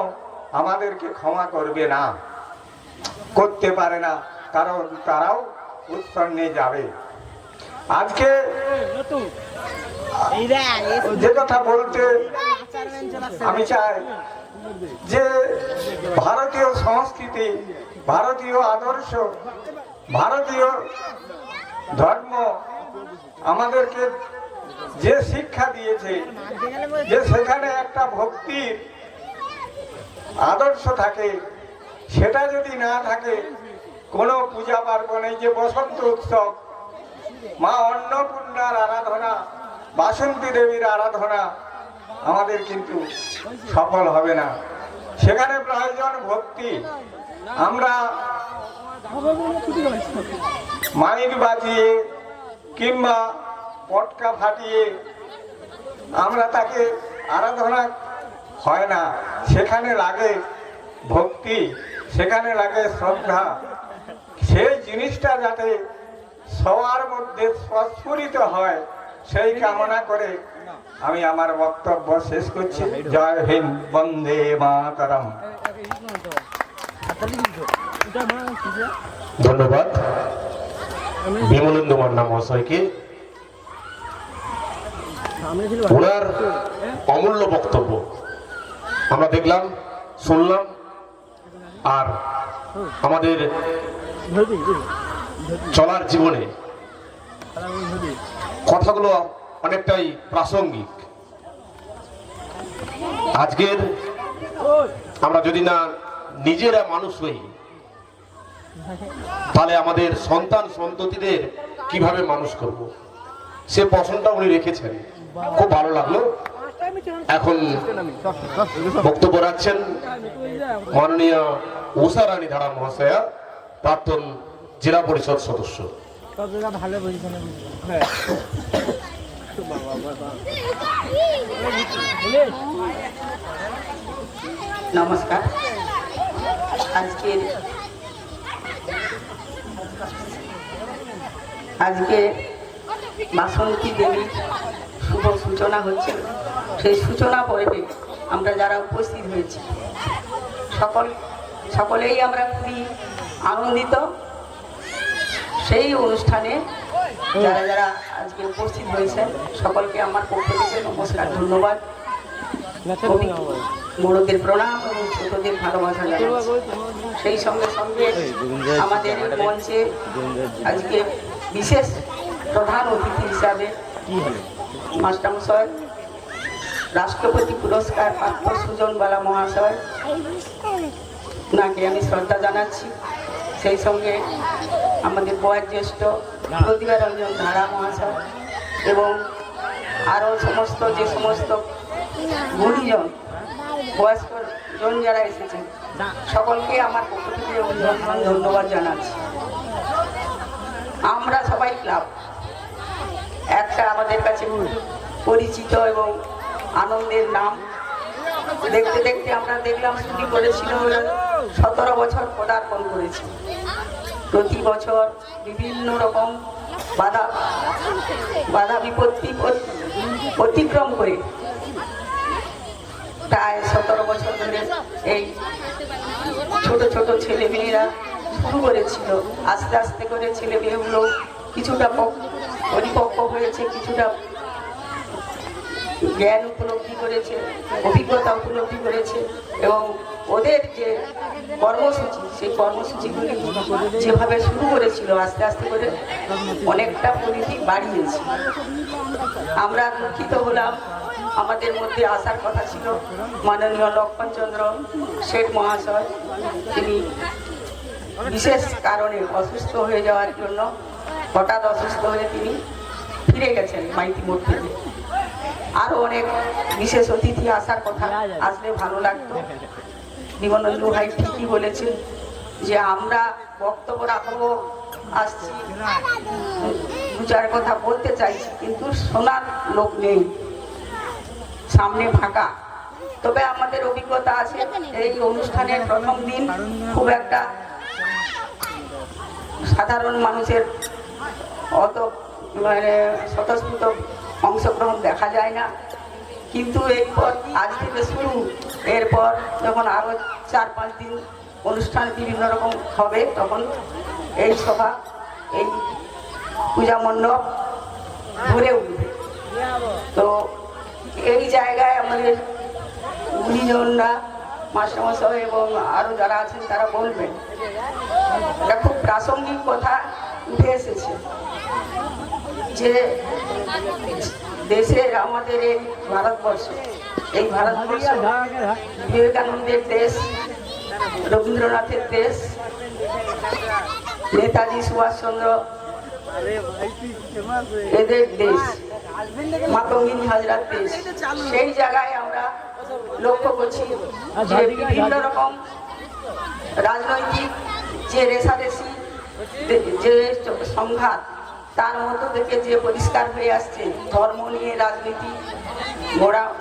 আমাদেরকে ক্ষমা করবে না, করতে পারে না, কারণ তারাও উৎসন্নে যাবে। আজকে যে কথা বলতে আমি চাই যে ভারতীয় সংস্কৃতি, ভারতীয় আদর্শ, ভারতীয় ধর্ম আমাদেরকে যে শিক্ষা দিয়েছে, যে সেখানে একটা ভক্তির আদর্শ থাকে, সেটা যদি না থাকে, কোনো পূজা পার্বণ, এই যে বসন্ত উৎসব, মা অন্নপূর্ণার আরাধনা, বাসন্তী দেবীর আরাধনা আমাদের কিন্তু সফল হবে না। সেখানে প্রয়োজন ভক্তি। আমরা মাইক বাজিয়ে কিংবা পটকা ফাটিয়ে আমরা তাকে আরাধনা হয় না। সেখানে লাগে ভক্তি, সেখানে লাগে শ্রদ্ধা। সেই জিনিসটা যাতে সবার মধ্যে প্রস্ফুরিত হয় সেই কামনা করে আমি আমার বক্তব্য শেষ করছি। জয় হিন্দ, বন্দে মাতরম। ধন্যবাদ বিমলেন্দু মান্না মহাশয়কে ওনার অমূল্য বক্তব্য আমরা দেখলাম, শুনলাম। আর আমাদের চলার জীবনে কথাগুলো অনেকটাই প্রাসঙ্গিক। আজকের আমরা যদি না নিজেরা মানুষ হই, তাহলে আমাদের সন্তান সন্ততিদের কিভাবে মানুষ করব, সে প্রশ্নটা উনি রেখেছেন। খুব ভালো লাগলো। এখন বক্তব্য রাখছেন মাননীয় উষা রানী ধারা মহাশয়া, প্রাক্তন জেলা পরিষদ সদস্য। নমস্কার। আজকে বাসন্তী দেবীর শুভ সূচনা হচ্ছে। সেই সূচনা পর্বে আমরা যারা উপস্থিত হয়েছি সকলেই আমরা খুবই আনন্দিত। সেই অনুষ্ঠানে যারা যারা আজকে উপস্থিত হয়েছেন সকলকে আমার পক্ষ থেকে নমস্কার, ধন্যবাদ, বড়দের প্রণাম এবং ছোটদের ভালোবাসা জানাচ্ছি। সেই সঙ্গে সঙ্গে আমাদের মঞ্চে আজকে বিশেষ প্রধান অতিথি হিসাবে মাস্টারমশাই, রাষ্ট্রপতি পুরস্কার প্রাপ্ত সুজনবালা মহাশয়, ওনাকে আমি শ্রদ্ধা জানাচ্ছি। সেই সঙ্গে আমাদের বয়োজ্যেষ্ঠ প্রতিভা রঞ্জন ধারা মহাশয় এবং আরও যে সমস্ত গুণীজন বয়স্ক জন যারা এসেছেন সকলকে আমার পক্ষ থেকে অভিনন্দন, ধন্যবাদ জানাচ্ছি। আমরা সবাই ক্লাব একটা আমাদের কাছে পরিচিত এবং আনন্দের নাম। দেখতে দেখতে আমরা দেখলাম শুরু করেছিল 17 বছর পদার্পণ করেছি। প্রতি বছর বিভিন্ন রকম বাধা বিপত্তি অতিক্রম করে প্রায় 17 বছর ধরে এই ছোট ছোট ছেলেমেয়েরা শুরু করেছিল। আস্তে আস্তে করে ছেলেমেয়েগুলো কিছুটা পরিপক্ক হয়েছে, কিছুটা জ্ঞান উপলব্ধি করেছে, অভিজ্ঞতা উপলব্ধি করেছে এবং ওদের যে কর্মসূচি, সেই কর্মসূচিগুলি যেভাবে শুরু করেছিল আস্তে আস্তে করে অনেকটা পরিধি বাড়িয়েছে। আমরা দুঃখিত হলাম, আমাদের মধ্যে আসার কথা ছিল মাননীয় লক্ষণচন্দ্র শেঠ মহাশয়, তিনি বিশেষ কারণে অসুস্থ হয়ে যাওয়ার জন্য হঠাৎ অসুস্থ হয়ে তিনি ফিরে গেছেন মাইতি মোড় থেকে। আরও অনেক বিশেষ অতিথি আসার কথা, আসলে ভালো লাগতো। বিমলেন্দু ভাই ঠিকই বলেছেন যে আমরা বক্তব্য রাখবো, আসছি, দু চার কথা বলতে চাইছি, কিন্তু শোনার লোক নেই, সামনে ফাঁকা। তবে আমাদের অভিজ্ঞতা আছে, এই অনুষ্ঠানের প্রথম দিন খুব একটা সাধারণ মানুষের অত স্বতঃস্ফূর্ত অংশগ্রহণ দেখা যায় না। কিন্তু এরপর আজ থেকে শুরু, এরপর যখন আরও 4-5 দিন অনুষ্ঠান বিভিন্ন রকম হবে, তখন এই সভা, এই পূজা মণ্ডপ ভরে উঠবে। তো এই জায়গায় আমাদের গুণীজনরা, মাস্টারমশাই এবং আরও যারা আছেন তারা বলবেন। এটা খুব প্রাসঙ্গিক কথা উঠে এসেছে যে দেশের, আমাদের এই ভারতবর্ষ বিবেকানন্দের দেশ, রবীন্দ্রনাথের দেশ, নেতাজি সুভাষচন্দ্র এদের দেশ। মাতঙ্গিনী হাজরার দেশ, সেই জায়গায় আমরা লক্ষ্য করছি যে বিভিন্ন রকম রাজনৈতিক যে রেষারেষি, যে সংঘাত, তার মধ্য থেকে যে পরিষ্কার হয়ে আসছে ধর্ম নিয়ে রাজনীতি,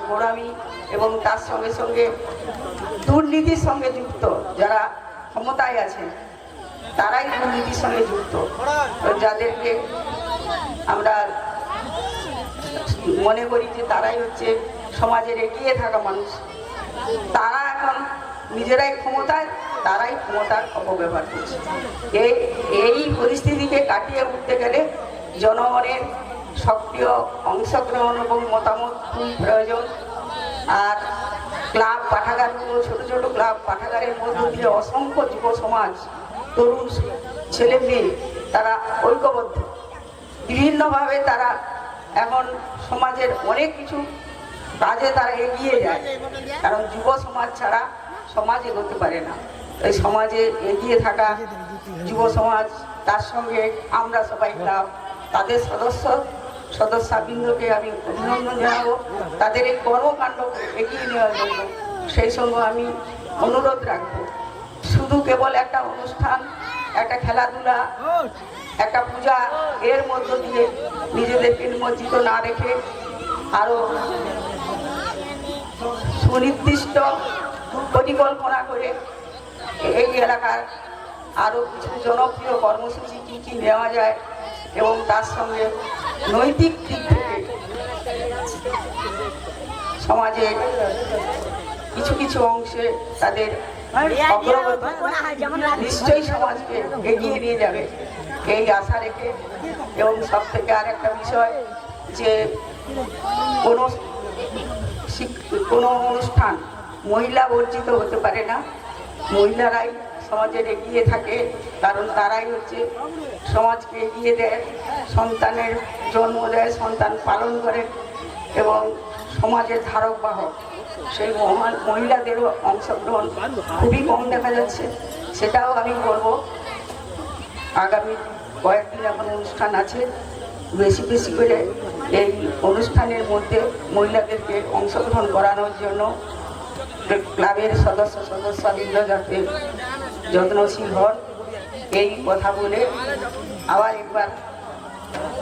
গোড়ামি এবং তার সঙ্গে সঙ্গে দুর্নীতির সঙ্গে যুক্ত যারা ক্ষমতায় আছে তারাই দুর্নীতির সঙ্গে যুক্ত, যাদেরকে আমরা মনে করি যে তারাই হচ্ছে সমাজের এগিয়ে থাকা মানুষ। তারা এখন নিজেরাই ক্ষমতায়, তারাই ক্ষমতার অপব্যবহার করছে। এই পরিস্থিতিকে কাটিয়ে উঠতে গেলে জনগণের সক্রিয় অংশগ্রহণ এবং মতামত খুব প্রয়োজন। আর ক্লাব পাঠাগারগুলো, ছোট ছোট ক্লাব পাঠাগারের মধ্য দিয়ে অসংখ্য যুব সমাজ, তরুণ ছেলে মেয়ে, তারা ঐক্যবদ্ধ, বিভিন্নভাবে তারা এখন সমাজের অনেক কিছু কাজে তারা এগিয়ে যায়, কারণ যুব সমাজ ছাড়া সমাজ এগোতে পারে না। এই সমাজে এগিয়ে থাকা যুব সমাজ, তার সঙ্গে আমরা সবাই ক্লাব, তাদের সদস্যবৃন্দকে আমি অভিনন্দন জানাবো তাদের এই কর্মকাণ্ড এগিয়ে নেওয়ার জন্য। সেই সঙ্গে আমি অনুরোধ রাখবো, শুধু কেবল একটা অনুষ্ঠান, একটা খেলাধুলা, একটা পূজা, এর মধ্য দিয়ে নিজেদেরকে নিমজ্জিত না রেখে আরও সুনির্দিষ্ট পরিকল্পনা করে এই এলাকার আরও কিছু জনপ্রিয় কর্মসূচি কী কী নেওয়া যায় এবং তার সঙ্গে নৈতিক দিক থেকে সমাজে কিছু কিছু অংশে তাদের অগ্রগতি নিশ্চয়ই সমাজকে এগিয়ে নিয়ে যাবে এই আশা রেখে। এবং সব থেকে আর একটা বিষয়, যে কোনো অনুষ্ঠান মহিলা বর্জিত হতে পারে না। মহিলারাই সমাজের এগিয়ে থাকে, কারণ তারাই হচ্ছে সমাজকে এগিয়ে দেয়, সন্তানের জন্ম দেয়, সন্তান পালন করে এবং সমাজের ধারক বাহক। সেই মহান মহিলাদেরও অংশগ্রহণ খুবই কম দেখা যাচ্ছে, সেটাও আমি বলবো। আগামী কয়েকদিন এখন অনুষ্ঠান আছে, বেশি বেশি করে এই অনুষ্ঠানের মধ্যে মহিলাদেরকে অংশগ্রহণ করানোর জন্য ক্লাবের সদস্যবৃন্দ যাতে যত্নশীল হন, এই কথা বলে আবার একবার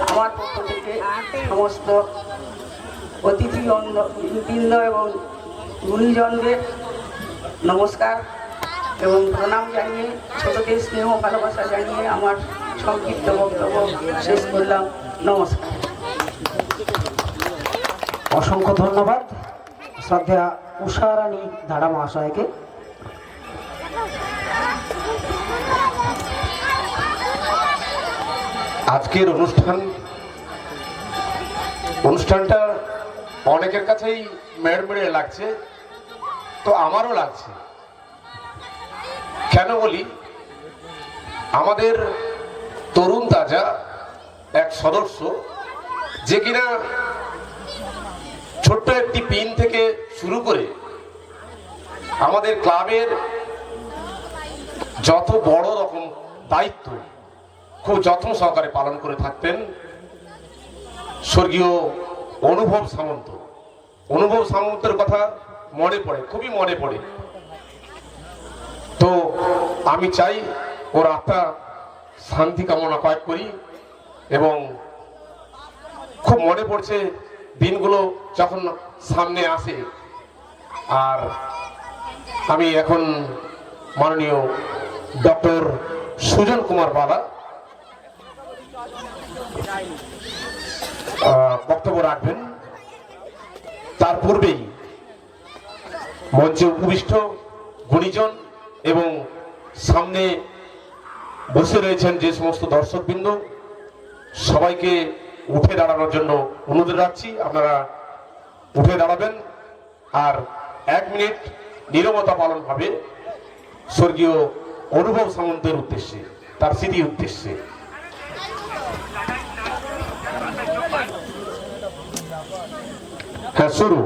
আমার পক্ষ থেকে সমস্ত অতিথিবৃন্দ এবং গুণীজনদের নমস্কার এবং প্রণাম জানিয়ে, ছোটদের স্নেহ ভালোবাসা জানিয়ে আমার সংক্ষিপ্ত বক্তব্য শেষ করলাম। নমস্কার। অসংখ্য ধন্যবাদ শ্রদ্ধা উষা রানী ধাড়া মহাশয়কে। আজকের অনুষ্ঠানটা অনেকের কাছেই মেড়মেড়ে লাগছে, তো আমারও লাগছে। কেন বলি, আমাদের তরুণ তাজা এক সদস্য, যে কিনা ছোট্ট একটি পিন থেকে শুরু করে আমাদের ক্লাবের যত বড় রকম দায়িত্ব খুব যত্ন সহকারে পালন করে থাকতেন, স্বর্গীয় অনুভব সামন্ত। অনুভব সামন্তের কথা মনে পড়ে, খুবই মনে পড়ে। তো আমি চাই ওর আত্মা শান্তি কামনা করি, এবং খুব মনে পড়ছে দিনগুলো যখন সামনে আসে। আর আমি এখন মাননীয় ডক্টর সুজন কুমার বালা বক্তব্য রাখবেন। তার পূর্বেই মঞ্চে উপবিষ্ট গুণীজন এবং সামনে বসে রয়েছেন যে সমস্ত দর্শকবৃন্দ, সবাইকে উঠে দাঁড়ানোর জন্য অনুরোধ রাখছি। আপনারা উঠে দাঁড়াবেন আর 1 মিনিট নীরবতা পালন হবে স্বর্গীয় অনুভব সামন্তের উদ্দেশ্যে, তার স্মৃতির উদ্দেশ্যে। হ্যাঁ, শুরু।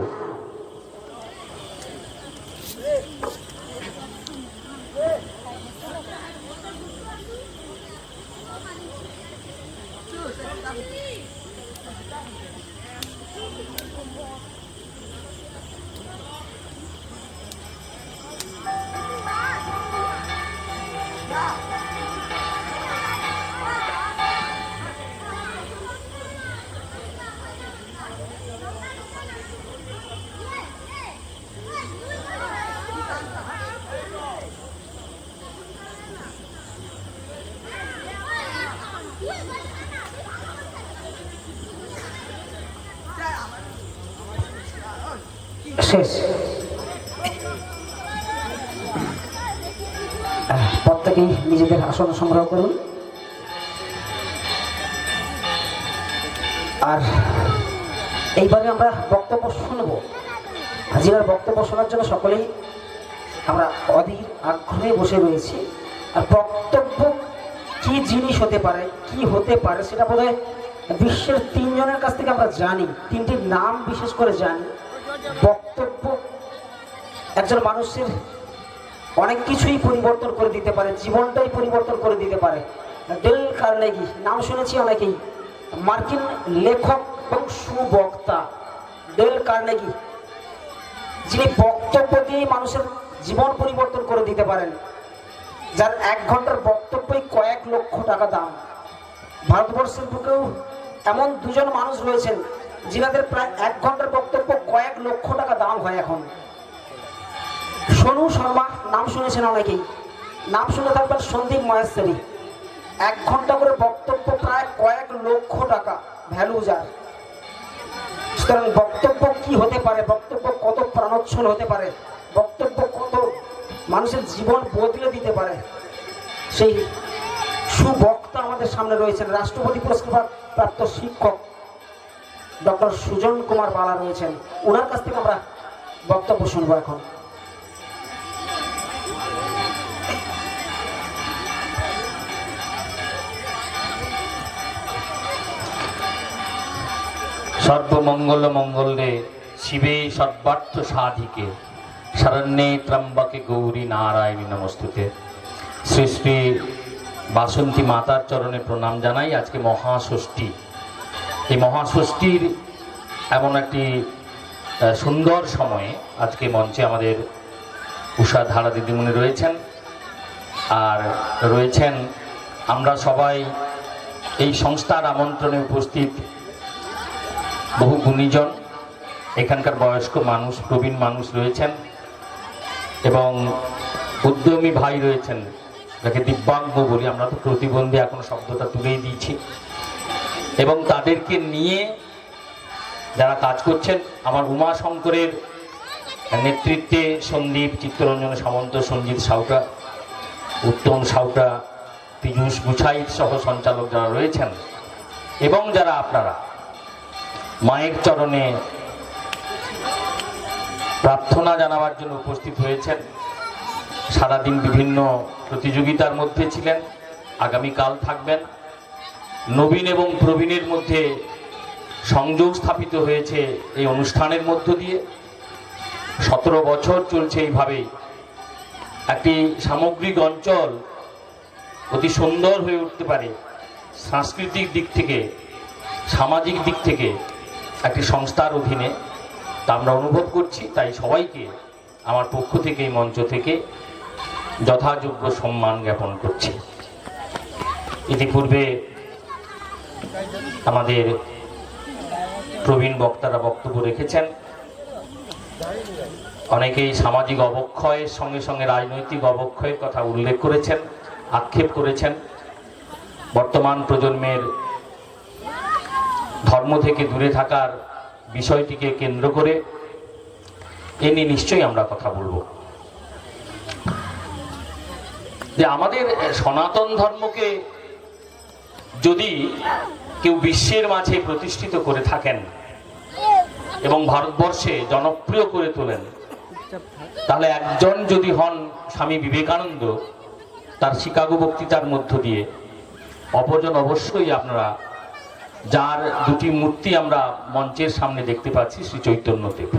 শেষ। প্রত্যেকেই নিজেদের আসন সংগ্রহ করুন। আর এইবারে আমরা বক্তব্য শুনবো। হাজিরার বক্তব্য শোনার জন্য সকলেই আমরা অধীর আগ্রহে বসে রয়েছি। আর বক্তব্য কি জিনিস হতে পারে, কি হতে পারে, সেটা বোধহয় বিশ্বের 3 জনের কাছ থেকে আমরা জানি, 3টির নাম বিশেষ করে জানি। বক্তব্য একজন মানুষের অনেক কিছুই পরিবর্তন করে দিতে পারে, জীবনটাই পরিবর্তন করে দিতে পারে। ডেল কার্নেগি নাম শুনেছি অনেকেই, মার্কিন লেখক এবং সুবক্তা ডেল কার্নেগি, যিনি বক্তব্য দিয়ে মানুষের জীবন পরিবর্তন করে দিতে পারেন, যার 1 ঘন্টার বক্তব্যই কয়েক লক্ষ টাকা দাম। ভারতবর্ষের বুকেও এমন 2 জন মানুষ রয়েছেন যিনাদের প্রায় 1 ঘন্টার বক্তব্য কয়েক লক্ষ টাকা দাম হয় এখন। সোনু শর্মা নাম শুনেছেন অনেকেই, নাম শুনে থাকবেন সন্দীপ মহেশ্বরী। 1 ঘন্টা করে বক্তব্য প্রায় কয়েক লক্ষ টাকা ভ্যালু যার। সুতরাং বক্তব্য কি হতে পারে, বক্তব্য কত প্রাণোচ্ছল হতে পারে, বক্তব্য কত মানুষের জীবন বদলে দিতে পারে, সেই সুবক্তা আমাদের সামনে রয়েছেন। রাষ্ট্রপতি পুরস্কার প্রাপ্ত শিক্ষক ডক্টর সুজন কুমার বালা রয়েছেন, ওনার কাছ থেকে আমরা বক্তব্য শুনবো এখন। সর্বমঙ্গল মঙ্গলে শিবে সর্বার্থ সাধিকে শরণ্যে ত্রম্বকে গৌরী নারায়ণী নমস্তুতে। শ্রী শ্রী বাসন্তী মাতার চরণে প্রণাম জানাই। আজকে মহাষষ্ঠী, এই মহাষষ্ঠীর এমন একটি সুন্দর সময়ে আজকে মঞ্চে আমাদের উষা ধারা দিদিমণি রয়েছেন, আর রয়েছেন আমরা সবাই এই সংস্থার আমন্ত্রণে উপস্থিত বহু গুণীজন, এখানকার বয়স্ক মানুষ, প্রবীণ মানুষ রয়েছেন এবং উদ্যমী ভাই রয়েছেন, যাকে দিব্যাঙ্গ বলি আমরা, তো প্রতিবন্ধী এখন শব্দটা তুলেই দিয়েছি। এবং তাদেরকে নিয়ে যারা কাজ করছেন, আমার উমাশঙ্করের নেতৃত্বে সন্দীপ, চিত্তরঞ্জন সামন্ত, সঞ্জিত সাউটা, উত্তম সাউটা, পীযূষ গুছাইত সহ সঞ্চালক যারা রয়েছেন, এবং যারা আপনারা মায়ের চরণে প্রার্থনা জানাবার জন্য উপস্থিত হয়েছেন। সারাদিন বিভিন্ন প্রতিযোগিতার মধ্যে ছিলেন, আগামীকাল থাকবেন। নবীন এবং প্রবীণের মধ্যে সংযোগ স্থাপিত হয়েছে এই অনুষ্ঠানের মধ্য দিয়ে। 17 বছর চলছে এইভাবেই। একটি সামগ্রিক অঞ্চল অতি সুন্দর হয়ে উঠতে পারে সাংস্কৃতিক দিক থেকে, সামাজিক দিক থেকে একটি সংস্থার অধীনে, তা আমরা অনুভব করছি। তাই সবাইকে আমার পক্ষ থেকে, এই মঞ্চ থেকে যথাযোগ্য সম্মান জ্ঞাপন করছি। ইতিপূর্বে আমাদের প্রবীণ বক্তারা বক্তব্য রেখেছেন। অনেকেই সামাজিক অবক্ষয়ের সঙ্গে সঙ্গে রাজনৈতিক অবক্ষয়ের কথা উল্লেখ করেছেন, আক্ষেপ করেছেন। বর্তমান প্রজন্মের ধর্ম থেকে দূরে থাকার বিষয়টিকে কেন্দ্র করে এ নিয়ে নিশ্চয়ই আমরা কথা বলবো। যে আমাদের সনাতন ধর্মকে যদি কেউ বিশ্বের মাঝে প্রতিষ্ঠিত করে থাকেন এবং ভারতবর্ষে জনপ্রিয় করে তোলেন, তাহলে একজন যদি হন স্বামী বিবেকানন্দ, তার শিকাগো বক্তৃতার মধ্য দিয়ে, অপরজন অবশ্যই আপনারা যার 2টি মূর্তি আমরা মঞ্চের সামনে দেখতে পাচ্ছি, শ্রী চৈতন্যদেব।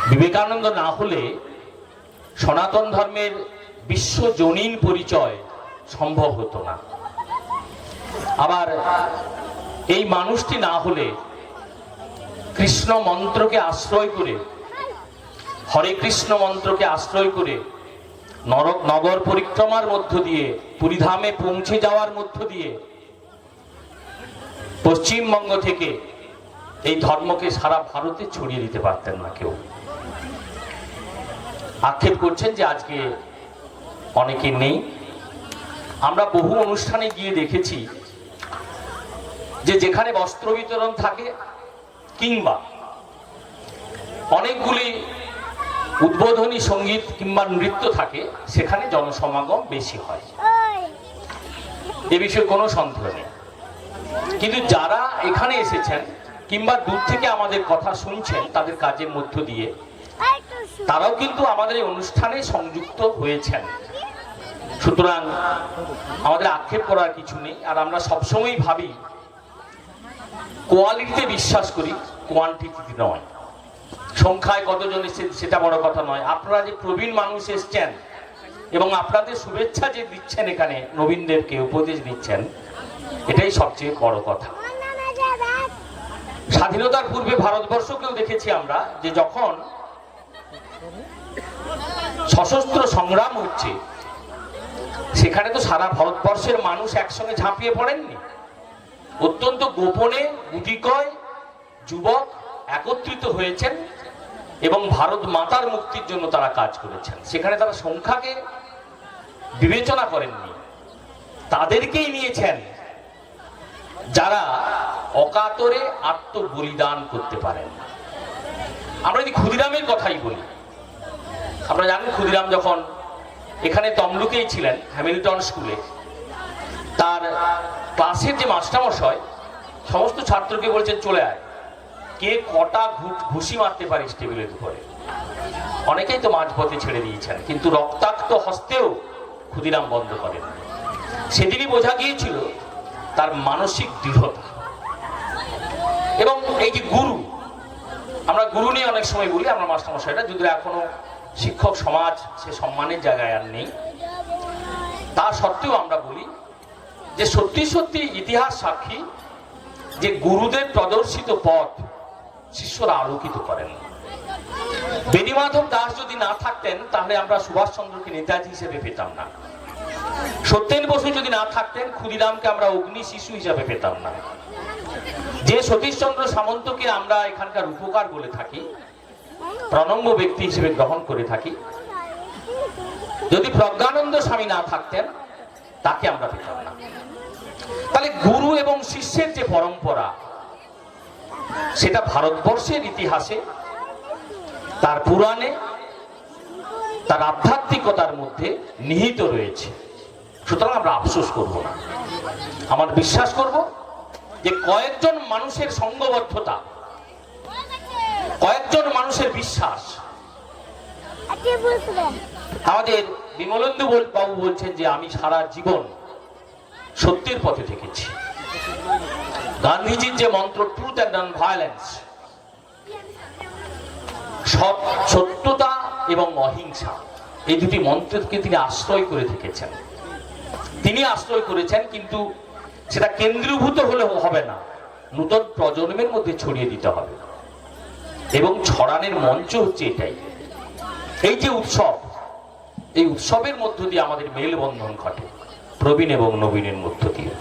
বিবেকানন্দ না হলে সনাতন ধর্মের বিশ্বজনীন পরিচয় সম্ভব হতো না। আবার এই মানুষটি না হলে কৃষ্ণ মন্ত্রকে আশ্রয় করে, হরে কৃষ্ণ মন্ত্রকে আশ্রয় করে নগর পরিক্রমার মধ্য দিয়ে পুরীধামে পৌঁছে যাওয়ার মধ্য দিয়ে পশ্চিমবঙ্গ থেকে এই ধর্মকে সারা ভারতে ছড়িয়ে দিতে পারতেন না কেউ। আক্ষেপ করছেন যে আজকে অনেকে নেই। আমরা বহু অনুষ্ঠানে গিয়ে দেখেছি যে যেখানে বস্ত্র বিতরণ থাকে কিংবা অনেকগুলি উদ্বোধনী সঙ্গীত কিংবা নৃত্য থাকে, সেখানে জনসমাগম বেশি হয়, এ বিষয়ে কোনো সন্দেহ নেই। কিন্তু যারা এখানে এসেছেন কিংবা দূর থেকে আমাদের কথা শুনছেন তাদের কাজের মধ্য দিয়ে, তারাও কিন্তু আমাদের এই অনুষ্ঠানে সংযুক্ত হয়েছেন। সুতরাং আমাদের আক্ষেপ করার কিছু নেই। আর আমরা সবসময় ভাবি কোয়ালিটিতে বিশ্বাস করি, কোয়ান্টিটিতে নয়। সংখ্যায় কতজন এসেছে সেটা বড় কথা নয়, আপনারা যে প্রবীণ মানুষ এসছেন এবং আপনাদের শুভেচ্ছা যে দিচ্ছেন, এখানে নবীনদেরকে উপদেশ দিচ্ছেন, এটাই সবচেয়ে বড় কথা। স্বাধীনতার পূর্বে ভারতবর্ষকেও দেখেছি আমরা যে যখন সশস্ত্র সংগ্রাম হচ্ছে, সেখানে তো সারা ভারতবর্ষের মানুষ একসঙ্গে ঝাঁপিয়ে পড়েননি। অত্যন্ত গোপনে গুটিকয় যুবক একত্রিত হয়েছেন এবং ভারত মাতার মুক্তির জন্য তারা কাজ করেছেন। সেখানে তারা সংখ্যাকে বিবেচনা করেননি, তাদেরকেই নিয়েছেন যারা অকাতরে আত্মবলিদান করতে পারেন। আমরা যদি ক্ষুদিরামের কথাই বলি, আপনারা জানেন ক্ষুদিরাম যখন এখানে তমলুকেই ছিলেন হ্যামিল্টন স্কুলে, তার ক্লাসের যে মাস্টারমশাই সমস্ত ছাত্রকে বলছেন চলে আয়, কে কটা ঘুষি মারতে পারিস টেবিলের উপরে। অনেকেই তো মাঝপথে ছেড়ে দিয়েছেন, কিন্তু রক্তাক্ত হস্তেও ক্ষুদিরাম বন্ধ করেন। সেদিনই বোঝা গিয়েছিল তার মানসিক দৃঢ়তা। এবং এই যে গুরু, আমরা গুরু নিয়ে অনেক সময় বলি, আমরা মাস্টারমশাইটা, যদিও এখনো শিক্ষক সমাজ সে সম্মানের জায়গায় আর নেই, তা সত্ত্বেও আমরা বলি যে সত্যি সত্যি ইতিহাস সাক্ষী যে গুরুদের প্রদর্শিত পথ শিষ্যরা আলোকিত করেন। বেণীমাধব দাস যদি না থাকতেন তাহলে আমরা সুভাষচন্দ্রকে নেতাজি হিসেবে পেতাম না। সত্যেন বসু যদি না থাকতেন ক্ষুদিরামকে আমরা অগ্নি শিশু হিসাবে পেতাম না। যে সতীশচন্দ্র সামন্তকে আমরা এখানকার উপকার বলে থাকি, প্রণম্য ব্যক্তি হিসেবে গ্রহণ করে থাকি, যদি প্রজ্ঞানন্দ স্বামী না থাকতেন তাকে আমরা পেতাম না। তাহলে গুরু এবং শিষ্যের যে পরম্পরা, সেটা ভারতবর্ষের ইতিহাসে, তার পুরাণে, তার আধ্যাত্মিকতার মধ্যে নিহিত রয়েছে। সুতরাং আমরা আফসোস করব না, আমার বিশ্বাস করব যে কয়েকজন মানুষের সঙ্গবদ্ধতা, কয়েকজন মানুষের বিশ্বাস। আমাদের বিমলেন্দু বাবু বলছেন যে আমি সারা জীবন সত্যের পথে থেকেছি। গান্ধীজির যে মন্ত্র ট্রুথ অ্যান্ড নন ভায়োলেন্স, সত্যতা এবং অহিংসা, এই দুটি মন্ত্রকে তিনি আশ্রয় করে থেকেছেন। তিনি আশ্রয় করেছেন, কিন্তু সেটা কেন্দ্রীভূত হলে হবে না, নূতন প্রজন্মের মধ্যে ছড়িয়ে দিতে হবে। এবং ছড়ানোর মঞ্চ হচ্ছে এটাই, এই যে উৎসব, এই উৎসবের মধ্য দিয়ে আমাদের মেলবন্ধন ঘটে প্রবীণ এবং নবীনের মধ্য দিয়ে।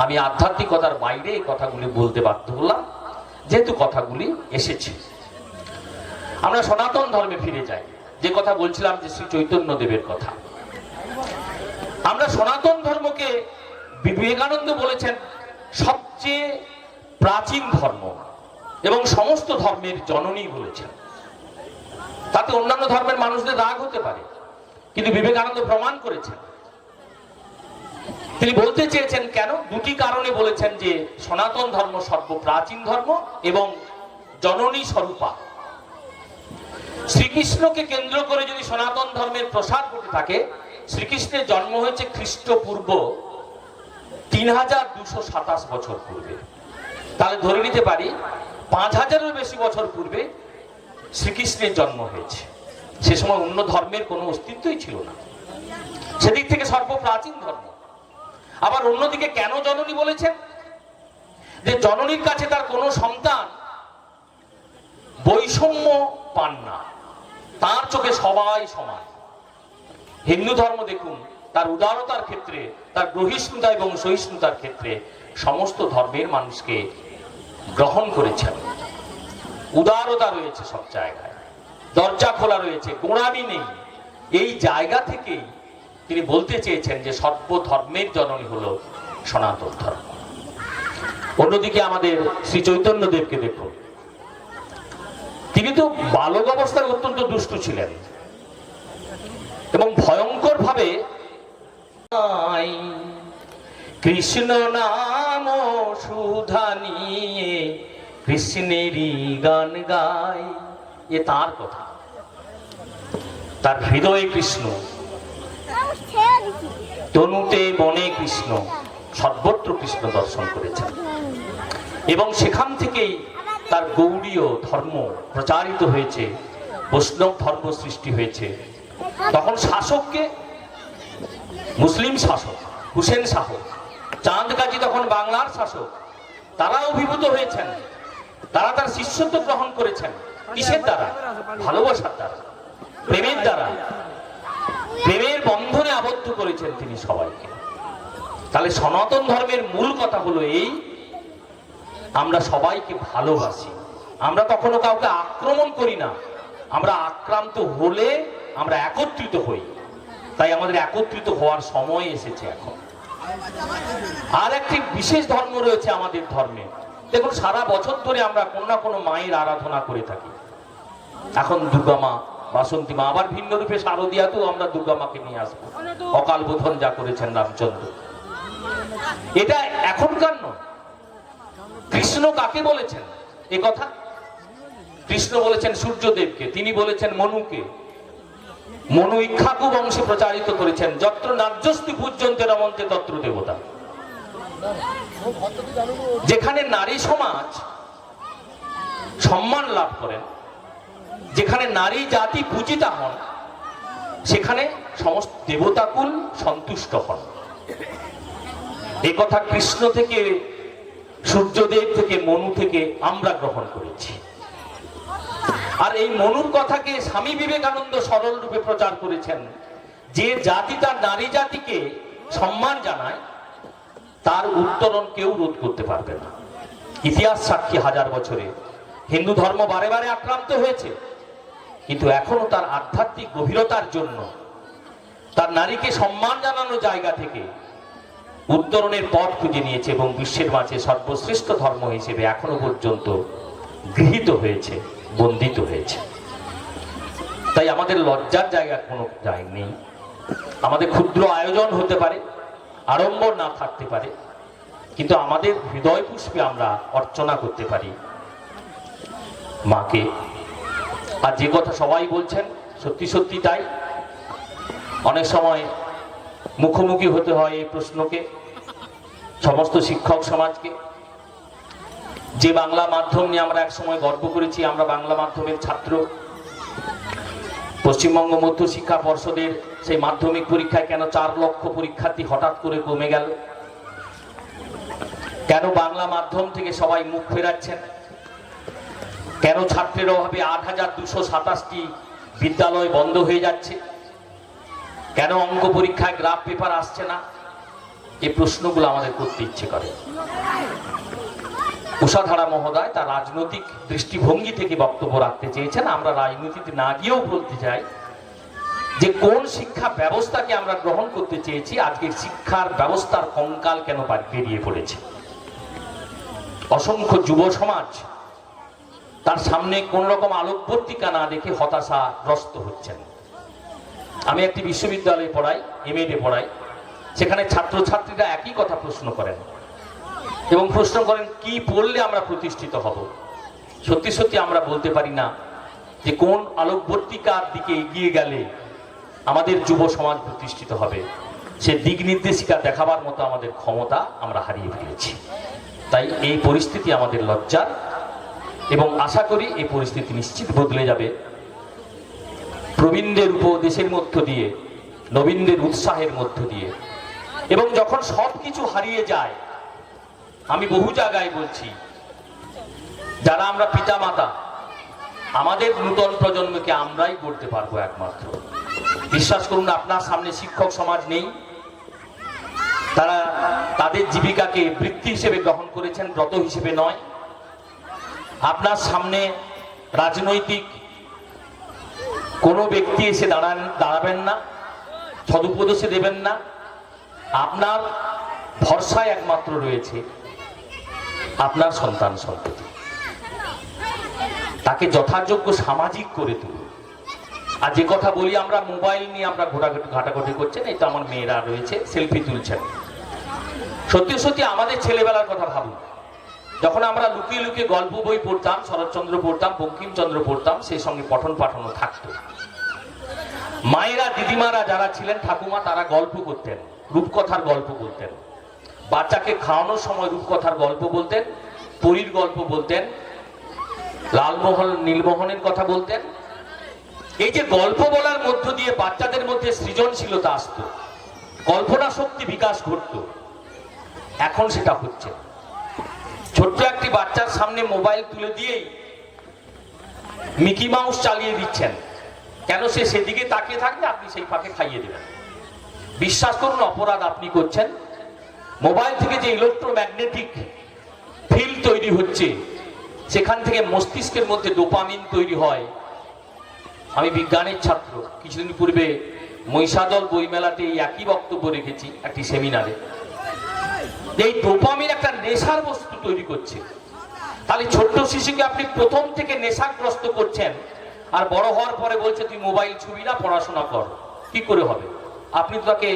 আমি আধ্যাত্মিকতার বাইরে এই কথাগুলি বলতে বাধ্য হলাম, যেহেতু কথাগুলি এসেছে। আমরা সনাতন ধর্মে ফিরে যাই, যে কথা বলছিলাম যে শ্রী চৈতন্য দেবের কথা। আমরা সনাতন ধর্মকে বিবেকানন্দ বলেছেন সবচেয়ে প্রাচীন ধর্ম এবং সমস্ত ধর্মের জননী বলেছেন। তাতে অন্যান্য ধর্মের মানুষদের রাগ হতে পারে, কিন্তু বিবেকানন্দ প্রমাণ করেছেন। তিনি বলতে চেয়েছেন কেন, দুটি কারণে বলেছেন যে সনাতন ধর্ম সর্বপ্রাচীন ধর্ম এবং জননী স্বরূপা। শ্রীকৃষ্ণকে কেন্দ্র করে যদি সনাতন ধর্মের প্রসার ঘটে থাকে, শ্রীকৃষ্ণের জন্ম হয়েছে খ্রিস্টপূর্ব ৩২২৭ বছর পূর্বে। তাহলে ধরে নিতে পারি ৫,০০০-এর বেশি বছর পূর্বে শ্রীকৃষ্ণের জন্ম হয়েছে। সে সময় অন্য ধর্মের কোনো অস্তিত্বই ছিল না, সেদিক থেকে সর্বপ্রাচীন ধর্ম। আবার অন্যদিকে কেন জননী বলেছেন, যে জননীর কাছে তার কোনো সন্তান বৈষম্য পান না, তার চোখে সবাই সমান। হিন্দু ধর্ম দেখুন, তার উদারতার ক্ষেত্রে, তার গ্রহিষ্ণুতা এবং সহিষ্ণুতার ক্ষেত্রে সমস্ত ধর্মের মানুষকে গ্রহণ করেছেন। উদারতা রয়েছে সব জায়গায়, দরজা খোলা রয়েছে, গোঁড়ামি নেই। এই জায়গা থেকেই তিনি বলতে চেয়েছেন যে সর্বধর্মের জননী হলো সনাতন ধর্ম। অন্যদিকে আমাদের শ্রী চৈতন্যদেবকে দেখো, তিনি তো বালক অবস্থায় অত্যন্ত দুষ্টু ছিলেন এবং ভয়ঙ্কর ভাবে কৃষ্ণ নাম সুধা নিয়ে কৃষ্ণেরই গান গায়, এ তার কথা। তার হৃদয়ে কৃষ্ণ, তনুতে বনে কৃষ্ণ, সর্বত্র কৃষ্ণ দর্শন করেছেন এবং সেখান থেকেই তার গৌড়ীয় ধর্ম প্রচারিত হয়েছে, বৈষ্ণব ধর্ম সৃষ্টি হয়েছে। তখন শাসককে, মুসলিম শাসক হুসেন শাহ, চাঁদ গাজী তখন বাংলার শাসক, তারা অভিভূত হয়েছেন, তারা তার শিষ্যত্ব গ্রহণ করেছেন। কিসের দ্বারা? ভালোবাসার দ্বারা, প্রেমের দ্বারা, প্রেমের বন্ধনে আবদ্ধ করেছেন তিনি সবাইকে। তাহলে সনাতন ধর্মের মূল কথা হলো এই, আমরা সবাইকে ভালোবাসি, আমরা কখনো কাউকে আক্রমণ করি না, আমরা আক্রান্ত হলে আমরা একত্রিত হই। তাই আমাদের একত্রিত হওয়ার সময় এসেছে এখন। আর একটি বিশেষ ধর্ম রয়েছে আমাদের ধর্মে। দেখুন, সারা বছর ধরে আমরা কোনো না কোনো মায়ের আরাধনা করে থাকি। এখন দুর্গা মা, বাসন্তী মা, আবার ভিন্ন রূপে শারদীয়াতেও আমরা দুর্গা মাকে নিয়ে আসবো। অকাল বোধন যা করেছেন রামচন্দ্র, এটা এখনকার নয়। কৃষ্ণ কাকে বলেছেন এ কথা? কৃষ্ণ বলেছেন সূর্যদেবকে, তিনি বলেছেন মনুকে। মনু ইক্ষ্বাকু বংশে প্রচারিত করেছেন, যত্র নার্যস্তি পূজ্যন্তে রমন্তে তত্র দেবতা। যেখানে নারী সমাজ সম্মান লাভ করেন, যেখানে নারী জাতি পূজিতা হন, সেখানে সমস্ত দেবতাকুল সন্তুষ্ট হন। এ কথা কৃষ্ণ থেকে, সূর্যদেব থেকে, মনু থেকে আমরা গ্রহণ করেছি। আর এই মনুর কথাকে স্বামী বিবেকানন্দ সরল রূপে প্রচার করেছেন, যে জাতি তার নারী জাতিকে সম্মান জানায় তার উত্তরণ কেউ রোধ করতে পারবে না। ইতিহাস সাক্ষী, হাজার বছরে হিন্দু ধর্ম বারে বারে আক্রান্ত হয়েছে, কিন্তু এখনো তার আধ্যাত্মিক গভীরতার জন্য, তার নারীকে সম্মান জানানোর জায়গা থেকে উত্তরণের পথ খুঁজে নিয়েছে এবং বিশ্বের মাঝে সর্বশ্রেষ্ঠ ধর্ম হিসেবে এখনো পর্যন্ত গৃহীত হয়েছে, বন্দিত হয়েছে। তাই আমাদের লজ্জার জায়গা কোনো জায়গা নেই। আমাদের ক্ষুদ্র আয়োজন হতে পারে, আড়ম্বর না থাকতে পারে, কিন্তু আমাদের হৃদয় পুষ্পে আমরা অর্চনা করতে পারি মাকে। আর যে কথা সবাই বলছেন সত্যি সত্যি তাই। অনেক সময় মুখোমুখি হতে হয় এই প্রশ্নকে সমস্ত শিক্ষক সমাজকে। যে বাংলা মাধ্যম নিয়ে আমরা এক সময় গর্ব করেছি, আমরা বাংলা মাধ্যমের ছাত্র, পশ্চিমবঙ্গ মধ্য শিক্ষা পর্ষদের সেই মাধ্যমিক পরীক্ষায় কেন 4 লক্ষ পরীক্ষার্থী হঠাৎ করে কমে গেল? কেন বাংলা মাধ্যম থেকে সবাই মুখ ফেরাচ্ছেন? কেন ছাত্রের অভাবে 8,227টি বিদ্যালয় বন্ধ হয়ে যাচ্ছে? কেন অঙ্ক পরীক্ষায় গ্রাফ পেপার আসছে না? এই প্রশ্নগুলো আমাদের করতে ইচ্ছে করে। উষাধারা মহোদয় তার রাজনৈতিক দৃষ্টিভঙ্গি থেকে বক্তব্য রাখতে চেয়েছেন। আমরা রাজনীতিতে না গিয়েও বলতে চাই যে কোন শিক্ষা ব্যবস্থাকে আমরা গ্রহণ করতে চেয়েছি, আজকের শিক্ষার ব্যবস্থার কঙ্কাল কেন বেরিয়ে পড়েছে। অসংখ্য যুব সমাজ তার সামনে কোন রকম আলোকবর্তিকা না দেখে হতাশাগ্রস্ত হচ্ছেন। আমি একটি বিশ্ববিদ্যালয়ে পড়াই, এমএডে পড়াই, সেখানে ছাত্রছাত্রীরা একই কথা প্রশ্ন করেন এবং প্রশ্ন করেন কি পড়লে আমরা প্রতিষ্ঠিত হব। সত্যি সত্যি আমরা বলতে পারি না যে কোন আলোকবর্তিকার দিকে এগিয়ে গেলে আমাদের যুব সমাজ প্রতিষ্ঠিত হবে। সে দিক নির্দেশিকা দেখাবার মতো আমাদের ক্ষমতা আমরা হারিয়ে ফেলেছি। তাই এই পরিস্থিতি আমাদের লজ্জার এবং আশা করি এই পরিস্থিতি নিশ্চিত বদলে যাবে। প্রবীণদের উপদেশের মধ্য দিয়ে, নবীনদের উৎসাহের মধ্য দিয়ে, এবং যখন সবকিছু হারিয়ে যায়, আমি বহু জায়গায় বলছি, যারা আমরা পিতা মাতা, আমাদের নূতন প্রজন্মকে আমরাই গড়তে পারবো একমাত্র। বিশ্বাস করুন, আপনার সামনে শিক্ষক সমাজ নেই, তারা তাদের জীবিকাকে বৃত্তি হিসেবে গ্রহণ করেছেন, ব্রত হিসেবে নয়। আপনার সামনে রাজনৈতিক কোনো ব্যক্তি এসে দাঁড়াবেন না, সদুপদেশে দেবেন না। আপনার ভরসায় একমাত্র রয়েছে আপনার সন্তান সন্ততি। তাকে যথাযোগ্য সামাজিক করে তুলুন। আর যে কথা বলি আমরা, মোবাইল নিয়ে আমরা ঘাটাঘাটি করছেন, এটা আমার মেয়েরা রয়েছে সেলফি তুলছেন। সত্যি সত্যি আমাদের ছেলেবেলার কথা ভাবুন, যখন আমরা লুকিয়ে লুকিয়ে গল্প বই পড়তাম, শরৎচন্দ্র পড়তাম, বঙ্কিমচন্দ্র পড়তাম, সেই সঙ্গে পঠন পাঠনও থাকতো। মায়েরা, দিদিমারা যারা ছিলেন, ঠাকুমা, তারা গল্প করতেন, রূপকথার গল্প বলতেন। বাচ্চাকে খাওয়ানোর সময় রূপকথার গল্প বলতেন, পরীর গল্প বলতেন, লালমোহন নীলমোহনের কথা বলতেন। এই যে গল্প বলার মধ্য দিয়ে বাচ্চাদের মধ্যে সৃজনশীলতা আসতো, কল্পনা শক্তি বিকাশ ঘটতো। এখন সেটা হচ্ছে, ছোট্ট একটি বাচ্চার সামনে মোবাইল তুলে দিয়েই মিকি মাউস চালিয়ে দিচ্ছেন। কেন? সে সেদিকে তাকিয়ে থাকবে, আপনি সেই ফাঁকে খাইয়ে দেবেন। বিশ্বাস করুন, অপরাধ আপনি করছেন। মোবাইল থেকে যে ইলেকট্রোম্যাগনেটিক ফিল্ড তৈরি হচ্ছে, সেখান থেকে মস্তিষ্কের মধ্যে ডোপামিন তৈরি হয়। আমি বিজ্ঞানের ছাত্র, কিছুদিন পূর্বে মহিষাদল বইমেলাতে এই একই বক্তব্য রেখেছি একটি সেমিনারে। এই ডোপামিন একটা নেশার বস্তু তৈরি করছে। তাহলে ছোট্ট শিশুকে আপনি প্রথম থেকে নেশাগ্রস্ত করছেন, আর বড় হওয়ার পরে বলছে তুই মোবাইল ছবি না, পড়াশোনা কর। কি করে হবে? আপনি তো তাকে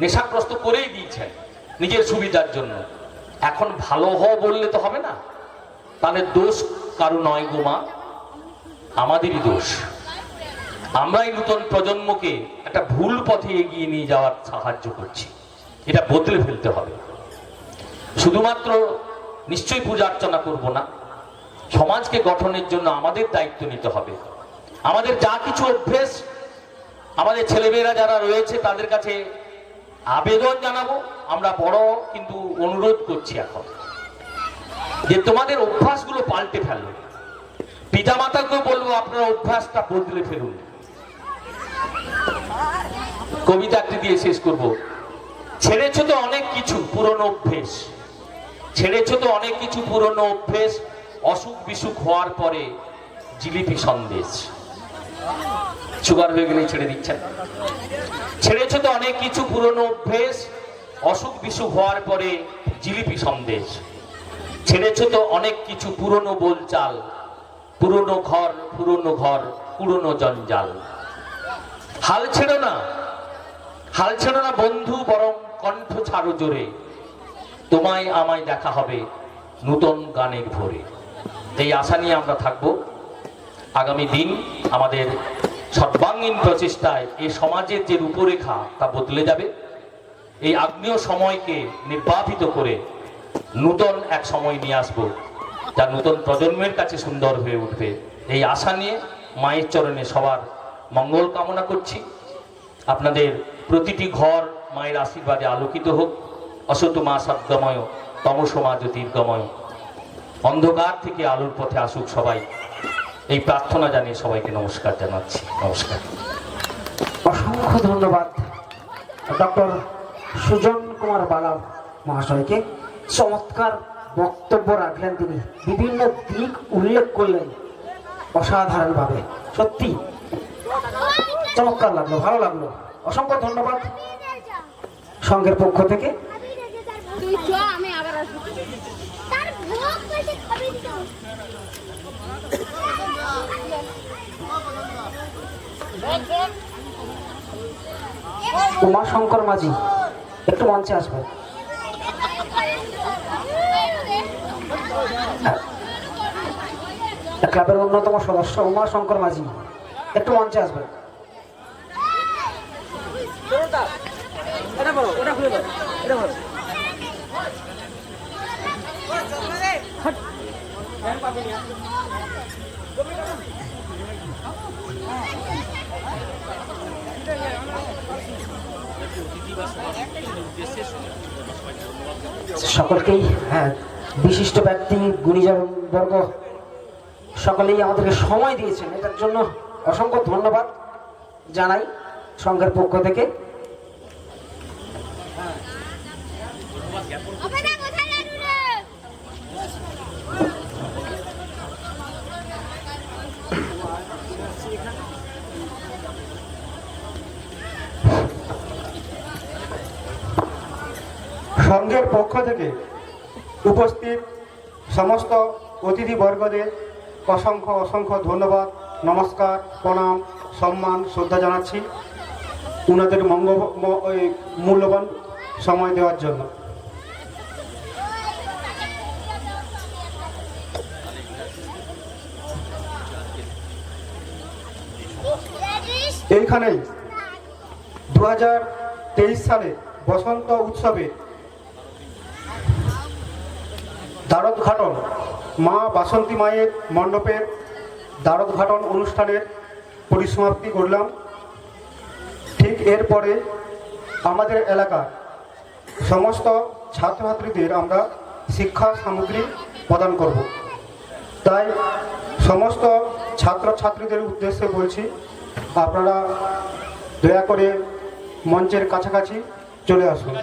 নেশাগ্রস্ত করেই দিয়েছেন নিজের সুবিধার জন্য। এখন ভালো হও বললে তো হবে না। তাহলে দোষ কারো নয় গো মা, আমাদেরই দোষ। আমরাই নতুন প্রজন্মকে একটা ভুল পথে এগিয়ে নিয়ে যাওয়ার সাহায্য করছি। এটা বদলে ফেলতে হবে। শুধুমাত্র নিশ্চয়ই পূজা অর্চনা করবো না, সমাজকে গঠনের জন্য আমাদের দায়িত্ব নিতে হবে। আমাদের যা কিছু অভ্যেস, আমাদের ছেলেমেয়েরা যারা রয়েছে তাদের কাছে আবেদন জানাবো, আমরা বড় কিন্তু অনুরোধ করছি এখন, যে তোমাদের অভ্যাসগুলো পাল্টে ফেলো। পিতা মাতাকেও বলবো আপনারা অভ্যাসটা বদলে ফেলুন। কবিতা একটি দিয়ে শেষ করব। ছেড়েছো তো অনেক কিছু পুরনো অভ্যেস, ছেড়েছো তো অনেক কিছু পুরনো অভ্যেস, অসুখ বিসুখ হওয়ার পরে জিলিপি সন্দেশ। সুগার হয়ে গেলে ছেড়ে দিচ্ছেন। ছেড়েছো তো অনেক কিছু পুরনো অভ্যেস, অসুখ বিসুখ হওয়ার পরে জিলিপি সন্দেশ। ছেড়েছো তো অনেক কিছু পুরনো বোলচাল, পুরনো ঘর, পুরনো জঞ্জাল। হাল ছেড়ো না, হাল ছেড়ো না বন্ধু, বরং কণ্ঠ ছাড়ো জোরে, তোমায় আমায় দেখা হবে নূতন গানের ভোরে। এই আশা নিয়ে আমরা থাকবো। আগামী দিন আমাদের সর্বাঙ্গীন প্রচেষ্টায় এই সমাজের যে রূপরেখা তা বদলে যাবে। এই আগ্নেয় সময়কে নির্বাপিত করে নূতন এক সময় নিয়ে আসবো, যা নূতন প্রজন্মের কাছে সুন্দর হয়ে উঠবে। এই আশা নিয়ে মায়ের চরণে সবার মঙ্গল কামনা করছি। আপনাদের প্রতিটি ঘর মায়ের আশীর্বাদে আলোকিত হোক। অসত মা সদ্গময়, তমসমা জ্যোতির্গময়। অন্ধকার থেকে আলোর পথে আসুক সবাই, এই প্রার্থনা জানিয়ে সবাইকে নমস্কার জানাচ্ছি। নমস্কার। অসংখ্য ধন্যবাদ ডক্টর সুজন কুমার বালা মহাশয়কে। চমৎকার বক্তব্য রাখলেন তিনি, বিভিন্ন দিক উল্লেখ করলেন অসাধারণভাবে। সত্যি চমৎকার লাগলো, ভালো লাগলো। অসংখ্য ধন্যবাদ সংঘের পক্ষ থেকে। উমাশঙ্কর মাঝি একটু মঞ্চে আসবে। ক্লাবের অন্যতম সদস্য উমাশঙ্কর মাঝি একটু মঞ্চে আসবে। সকলকেই, হ্যাঁ, বিশিষ্ট ব্যক্তি, গুণীজন বর্গ সকলেই আমাদেরকে সময় দিয়েছেন, এটার জন্য অসংখ্য ধন্যবাদ জানাই সংঘের পক্ষ থেকে। পক্ষ থেকে উপস্থিত সমস্ত অতিথিবর্গদের অসংখ্য অসংখ্য ধন্যবাদ, নমস্কার, প্রণাম, সম্মান, শ্রদ্ধা জানাচ্ছি উনাদের মূল্যবান সময় দেওয়ার জন্য। এইখানেই 2023 সালে বসন্ত উৎসবে দ্বারোদ্ঘাটন মা বাসন্তী মায়ের মণ্ডপের দ্বারোদ্ঘাটন অনুষ্ঠানের পরিসমাপ্তি করলাম। ঠিক এরপরে আমাদের এলাকার সমস্ত ছাত্রছাত্রীদের আমরা শিক্ষা সামগ্রী প্রদান করব। তাই সমস্ত ছাত্রছাত্রীদের উদ্দেশ্যে বলছি, আপনারা দয়া করে মঞ্চের কাছাকাছি চলে আসুন।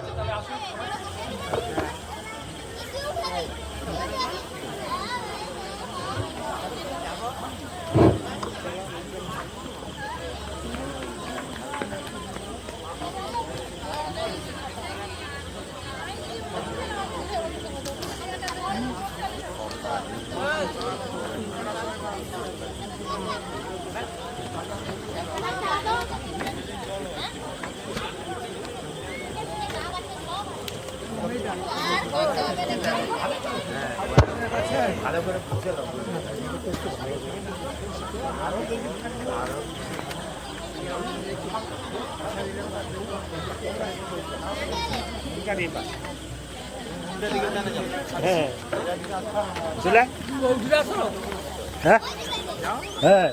হ্যাঁ